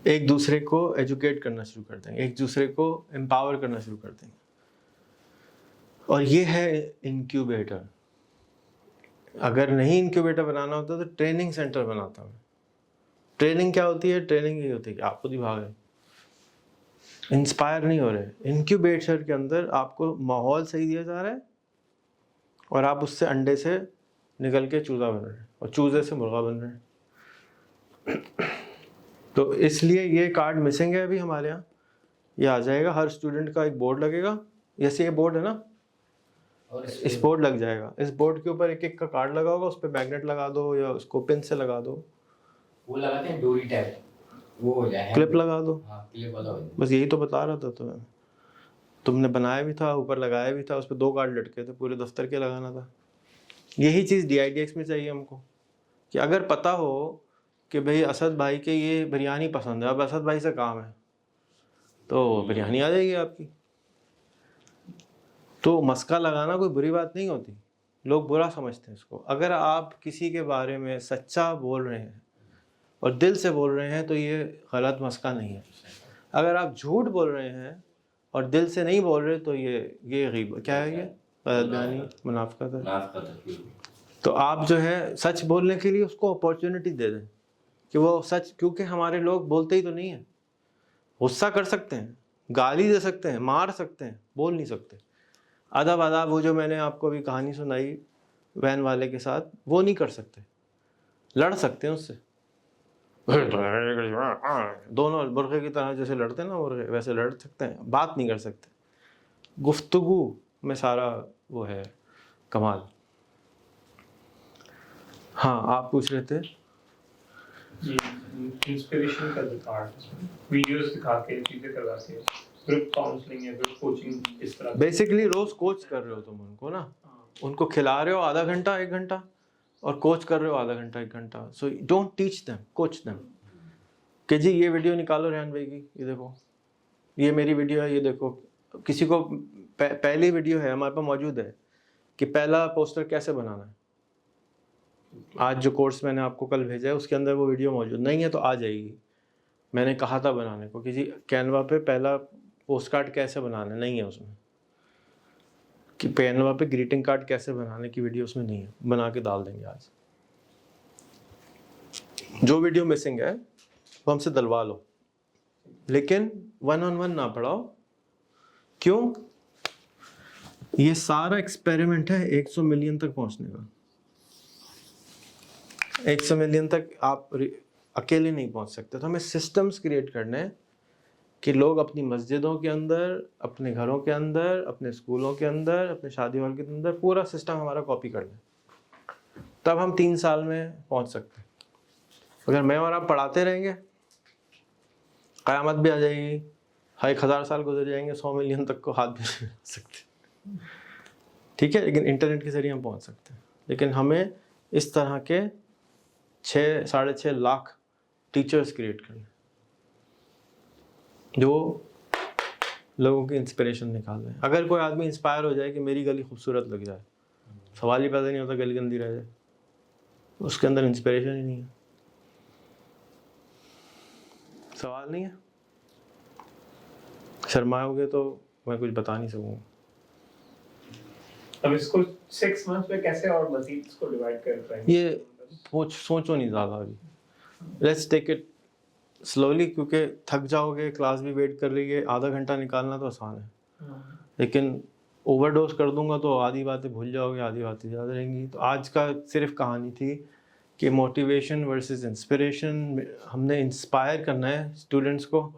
ایک دوسرے کو ایجوکیٹ کرنا شروع کر دیں گے, ایک دوسرے کو امپاور کرنا شروع کر دیں گے. اور یہ ہے انکیوبیٹر. اگر نہیں انکیوبیٹر بنانا ہوتا تو ٹریننگ سینٹر بناتا میں. ٹریننگ کیا ہوتی ہے؟ ٹریننگ یہ ہوتی ہے کہ آپ خود ہی بھاگیں, انسپائر نہیں ہو رہے. انکیوبیٹر کے اندر آپ کو ماحول صحیح دیا جا رہا ہے, اور آپ اس سے انڈے سے نکل کے چوزا بن رہے ہیں, اور چوزے سے مرغا بن رہے ہیں. تو اس لیے یہ کارڈ مسنگ ہے ابھی ہمارے یہاں, یہ آ جائے گا. ہر اسٹوڈنٹ کا ایک بورڈ لگے گا, جیسے یہ بورڈ ہے نا, اس بورڈ لگ جائے گا. اس بورڈ کے اوپر ایک کا کارڈ لگا ہوگا, اس پہ میگنیٹ لگا دو یا اس کو پن سے لگا دو, وہ لگاتے ہیں ڈوری ٹائپ, وہ ہو جائے, کلپ لگا دو. ہاں کلپ والا ہو جائے. بس یہی تو بتا رہا تھا تم نے بنایا بھی تھا, اوپر لگایا بھی تھا, اس پہ 2 کارڈ لٹکے تھے, پورے دفتر کے لگانا تھا. یہی چیز DIDX میں چاہیے ہم کو, کہ اگر پتہ ہو کہ بھئی اسد بھائی کے یہ بریانی پسند ہے, اب اسد بھائی سے کام ہے تو بریانی آ جائے گی آپ کی. تو مسکا لگانا کوئی بری بات نہیں ہوتی, لوگ برا سمجھتے ہیں اس کو. اگر آپ کسی کے بارے میں سچا بول رہے ہیں اور دل سے بول رہے ہیں تو یہ غلط مسکا نہیں ہے. اگر آپ جھوٹ بول رہے ہیں اور دل سے نہیں بول رہے تو یہ غیبت, کیا ہے, یہ غلط بیانی, منافقت ہے. تو آپ جو ہے سچ بولنے کے لیے اس کو اپورچونٹی دے دیں کہ وہ سچ, کیونکہ ہمارے لوگ بولتے ہی تو نہیں ہیں. غصہ کر سکتے ہیں, گالی دے سکتے ہیں, مار سکتے ہیں, بول نہیں سکتے. آداب وہ جو میں نے آپ کو ابھی کہانی سنائی وین والے کے ساتھ, وہ نہیں کر سکتے. لڑ سکتے ہیں اس سے, دونوں مرغے کی طرح جیسے لڑتے ہیں نا مرغے, ویسے لڑ سکتے ہیں, بات نہیں کر سکتے. گفتگو میں سارا وہ ہے کمال. ہاں آپ پوچھ رہے تھے. انسپریشن کا جو پارٹ, ویڈیوز دکھا کے چیزیں کروا کے, گروپ کاؤنسلنگ یا گروپ کوچنگ اس طرح. بیسکلی روز کوچ کر رہے ہو تم ان کو نا, ان کو کھلا رہے ہو آدھا گھنٹہ 1 گھنٹہ, اور کوچ کر رہے ہو آدھا گھنٹہ 1 گھنٹہ. So don't teach them, coach them. کہ جی یہ ویڈیو نکالو ریحان بھائی کی, یہ دیکھو یہ میری ویڈیو ہے, یہ دیکھو. کسی کو پہلی ویڈیو ہے ہمارے پاس موجود ہے کہ پہلا پوسٹر کیسے بنانا ہے. آج جو کورس میں نے آپ کو کل بھیجا ہے اس کے اندر وہ ویڈیو موجود نہیں ہے, تو آ جائے گی. میں نے کہا تھا بنانے کو کہ جی کینوا پہ پہلا پوسٹ کارڈ کیسے بنانا ہے, نہیں ہے اس میں. کہ کینوا پہ گریٹنگ کارڈ کیسے بنانے کی ویڈیو اس میں نہیں ہے, بنا کے ڈال دیں گے آج. جو ویڈیو مسنگ ہے وہ ہم سے دلوا لو, لیکن 1-on-1 نہ پڑھاؤ. کیوں؟ یہ سارا ایکسپیریمنٹ ہے 100 ملین تک پہنچنے کا. 100 ملین تک آپ اکیلے نہیں پہنچ سکتے. تو ہمیں سسٹمز کریٹ کرنے ہیں کہ لوگ اپنی مسجدوں کے اندر, اپنے گھروں کے اندر, اپنے اسکولوں کے اندر, اپنے شادی ہال کے اندر پورا سسٹم ہمارا کاپی کر لیں. تب ہم 3 سال میں پہنچ سکتے ہیں. اگر میں اور آپ پڑھاتے رہیں گے, قیامت بھی آ جائے گی, 1000 سال گزر جائیں گے, 100 ملین تک کو ہاتھ بھی نہیں لگا سکتے. ٹھیک ہے, لیکن انٹرنیٹ کے ذریعے ہم پہنچ سکتے ہیں. لیکن ہمیں اس طرح کے 6-6.5 لاکھ ٹیچرز کریٹ کرنے جو لوگوں کی انسپریشن نکال دیں. اگر کوئی آدمی انسپائر ہو جائے کہ میری گلی خوبصورت لگ جائے, سوال ہی پیدا نہیں ہوتا گلی گندی رہ جائے, اس کے اندر انسپریشن ہی نہیں ہے. سوال نہیں ہے, شرماؤ گے تو میں کچھ بتا نہیں سکوں. اب اس کو 6 months میں کیسے اور مزید اس کو ڈیوائڈ کر رہے ہیں؟ یہ سوچو نہیں زیادہ ابھی. لیٹس ٹیک اٹ سلولی, کیونکہ تھک جاؤ گے, کلاس بھی ویٹ کر رہی ہے, آدھا گھنٹہ نکالنا تو آسان ہے, لیکن اوور ڈوز کر دوں گا تو آدھی باتیں بھول جاؤ گے, آدھی باتیں یاد رہیں گی. تو آج کا صرف کہانی تھی کہ موٹیویشن ورسز انسپریشن. ہم نے انسپائر کرنا ہے اسٹوڈنٹس کو,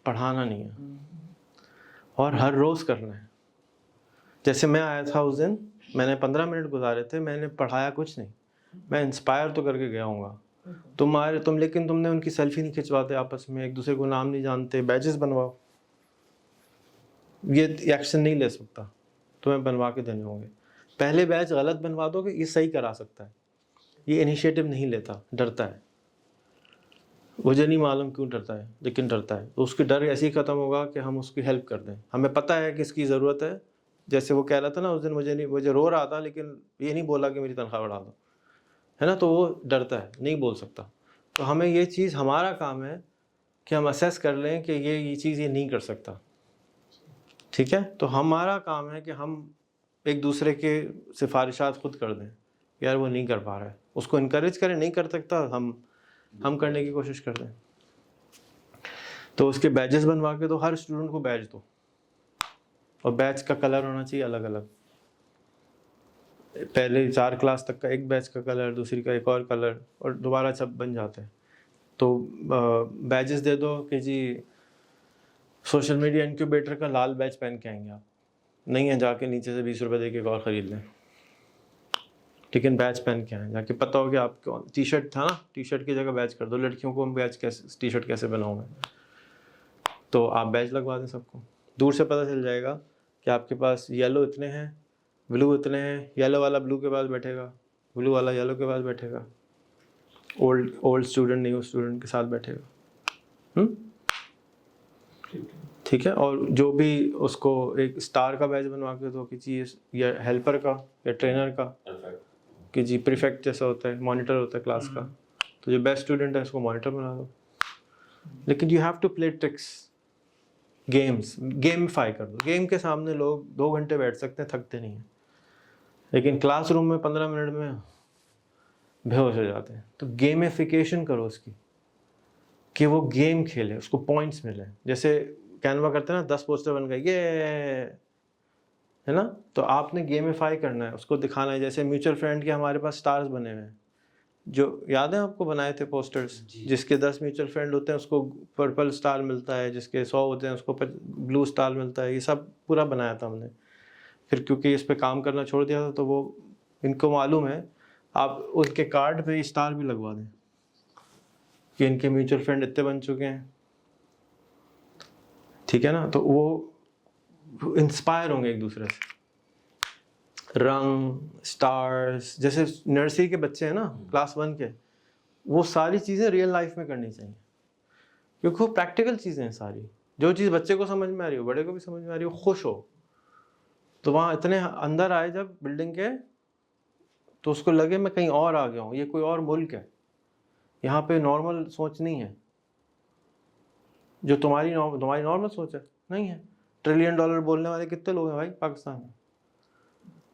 پڑھانا نہیں ہے, اور ہر روز کرنا ہے. جیسے میں آیا تھا اس دن, میں نے 15 منٹ گزارے تھے, میں نے پڑھایا کچھ نہیں, میں انسپائر تو کر کے گیا ہوں گا. لیکن تم نے ان کی سیلفی نہیں کھنچواتے آپس میں, ایک دوسرے کو نام نہیں جانتے, بیجز بنواؤ. یہ ایکشن نہیں لے سکتا, تمہیں بنوا کے دینے ہوں گے. پہلے بیچ غلط بنوا دو کہ یہ صحیح کرا سکتا ہے, یہ انیشیٹو نہیں لیتا, ڈرتا ہے. مجھے نہیں معلوم کیوں ڈرتا ہے, لیکن ڈرتا ہے. تو اس کی ڈر ایسے ہی ختم ہوگا کہ ہم اس کی ہیلپ کر دیں. ہمیں پتہ ہے کہ اس کی ضرورت ہے. جیسے وہ کہہ رہا تھا نا اس دن, مجھے رو رہا تھا, لیکن یہ نہیں بولا کہ میری تنخواہ بڑھا دو, ہے نا. تو وہ ڈرتا ہے, نہیں بول سکتا. تو ہمیں یہ چیز, ہمارا کام ہے کہ ہم اسیس کر لیں کہ یہ چیز یہ نہیں کر سکتا. ٹھیک ہے, تو ہمارا کام ہے کہ ہم ایک دوسرے کے سفارشات خود کر دیں. یار وہ نہیں کر پا رہا ہے, اس کو انکریج کریں, نہیں کر سکتا, ہم کرنے کی کوشش کر دیں. تو اس کے بیجز بنوا کے دو, ہر اسٹوڈنٹ کو بیج دو, اور بیچ کا کلر ہونا چاہیے الگ الگ. پہلے 4 کلاس تک کا ایک بیچ کا کلر, دوسری کا ایک اور کلر, اور دوبارہ سب بن جاتے ہیں. تو بیجز دے دو کہ جی سوشل میڈیا انکیوبیٹر کا لال بیچ پہن کے آئیں گے آپ, نہیں ہے جا کے نیچے سے 20 روپے دے کے ایک اور خرید لیں, لیکن بیچ پہن کے آئیں. جا کے پتہ ہو کہ آپ کو ٹی شرٹ تھا نا, ٹی شرٹ کی جگہ بیچ کر دو. لڑکیوں کو ہم بیچ کیسے, ٹی شرٹ کیسے بناؤں میں, تو آپ بیچ لگوا دیں سب کو. دور سے پتہ چل جائے گا کہ آپ کے پاس یلو اتنے ہیں, بلو اتنے ہیں. یلو والا بلو کے پاس بیٹھے گا, بلو والا یلو کے پاس بیٹھے گا, اولڈ اسٹوڈنٹ نیو اسٹوڈنٹ کے ساتھ بیٹھے گا. ٹھیک ہے. اور جو بھی اس کو ایک اسٹار کا بیچ بنوا کے دو کہ جی, یا ہیلپر کا یا ٹرینر کا, کہ جی پریفیکٹ جیسا ہوتا ہے, مانیٹر ہوتا ہے کلاس کا, تو جو بیسٹ اسٹوڈنٹ ہے اس کو مانیٹر بنا دو. لیکن you have to play tricks, games, gamify کر دو. گیم کے سامنے لوگ 2 گھنٹے بیٹھ سکتے ہیں, تھکتے نہیں ہیں, لیکن کلاس روم میں 15 منٹ میں بے ہوش ہو جاتے ہیں. تو گیمیفیکیشن کرو اس کی, کہ وہ گیم کھیلے, اس کو پوائنٹس ملیں. جیسے کینوا کرتے ہیں نا, 10 پوسٹر بن گئے, یہ ہے نا. تو آپ نے گیمیفائی کرنا ہے, اس کو دکھانا ہے. جیسے میوچل فرینڈ کے ہمارے پاس سٹارز بنے ہوئے ہیں, جو یاد ہیں آپ کو, بنائے تھے پوسٹرز. جس کے 10 میوچل فرینڈ ہوتے ہیں اس کو پرپل سٹار ملتا ہے, جس کے 100 ہوتے ہیں اس کو بلو سٹار ملتا ہے. یہ سب پورا بنایا تھا ہم نے. پھر کیونکہ اس پہ کام کرنا چھوڑ دیا تھا, تو وہ ان کو معلوم ہے, آپ ان کے کارڈ پہ اسٹار بھی لگوا دیں کہ ان کے میوچل فرینڈ اتنے بن چکے ہیں. ٹھیک ہے نا. تو وہ انسپائر ہوں گے ایک دوسرے سے. رنگ, سٹارز, جیسے نرسری کے بچے ہیں نا, کلاس 1 کے, وہ ساری چیزیں ریئل لائف میں کرنی چاہیے, کیونکہ وہ پریکٹیکل چیزیں ہیں ساری. جو چیز بچے کو سمجھ میں آ رہی ہو, بڑے کو بھی سمجھ میں آ رہی ہو, خوش ہو. تو وہاں اتنے اندر آئے جب بلڈنگ کے, تو اس کو لگے میں کہیں اور آ گیا ہوں, یہ کوئی اور ملک ہے, یہاں پہ نارمل سوچ نہیں ہے جو تمہاری نارمل سوچ ہے. نہیں ہے. $1 ٹریلین بولنے والے کتنے لوگ ہیں بھائی پاکستان میں؟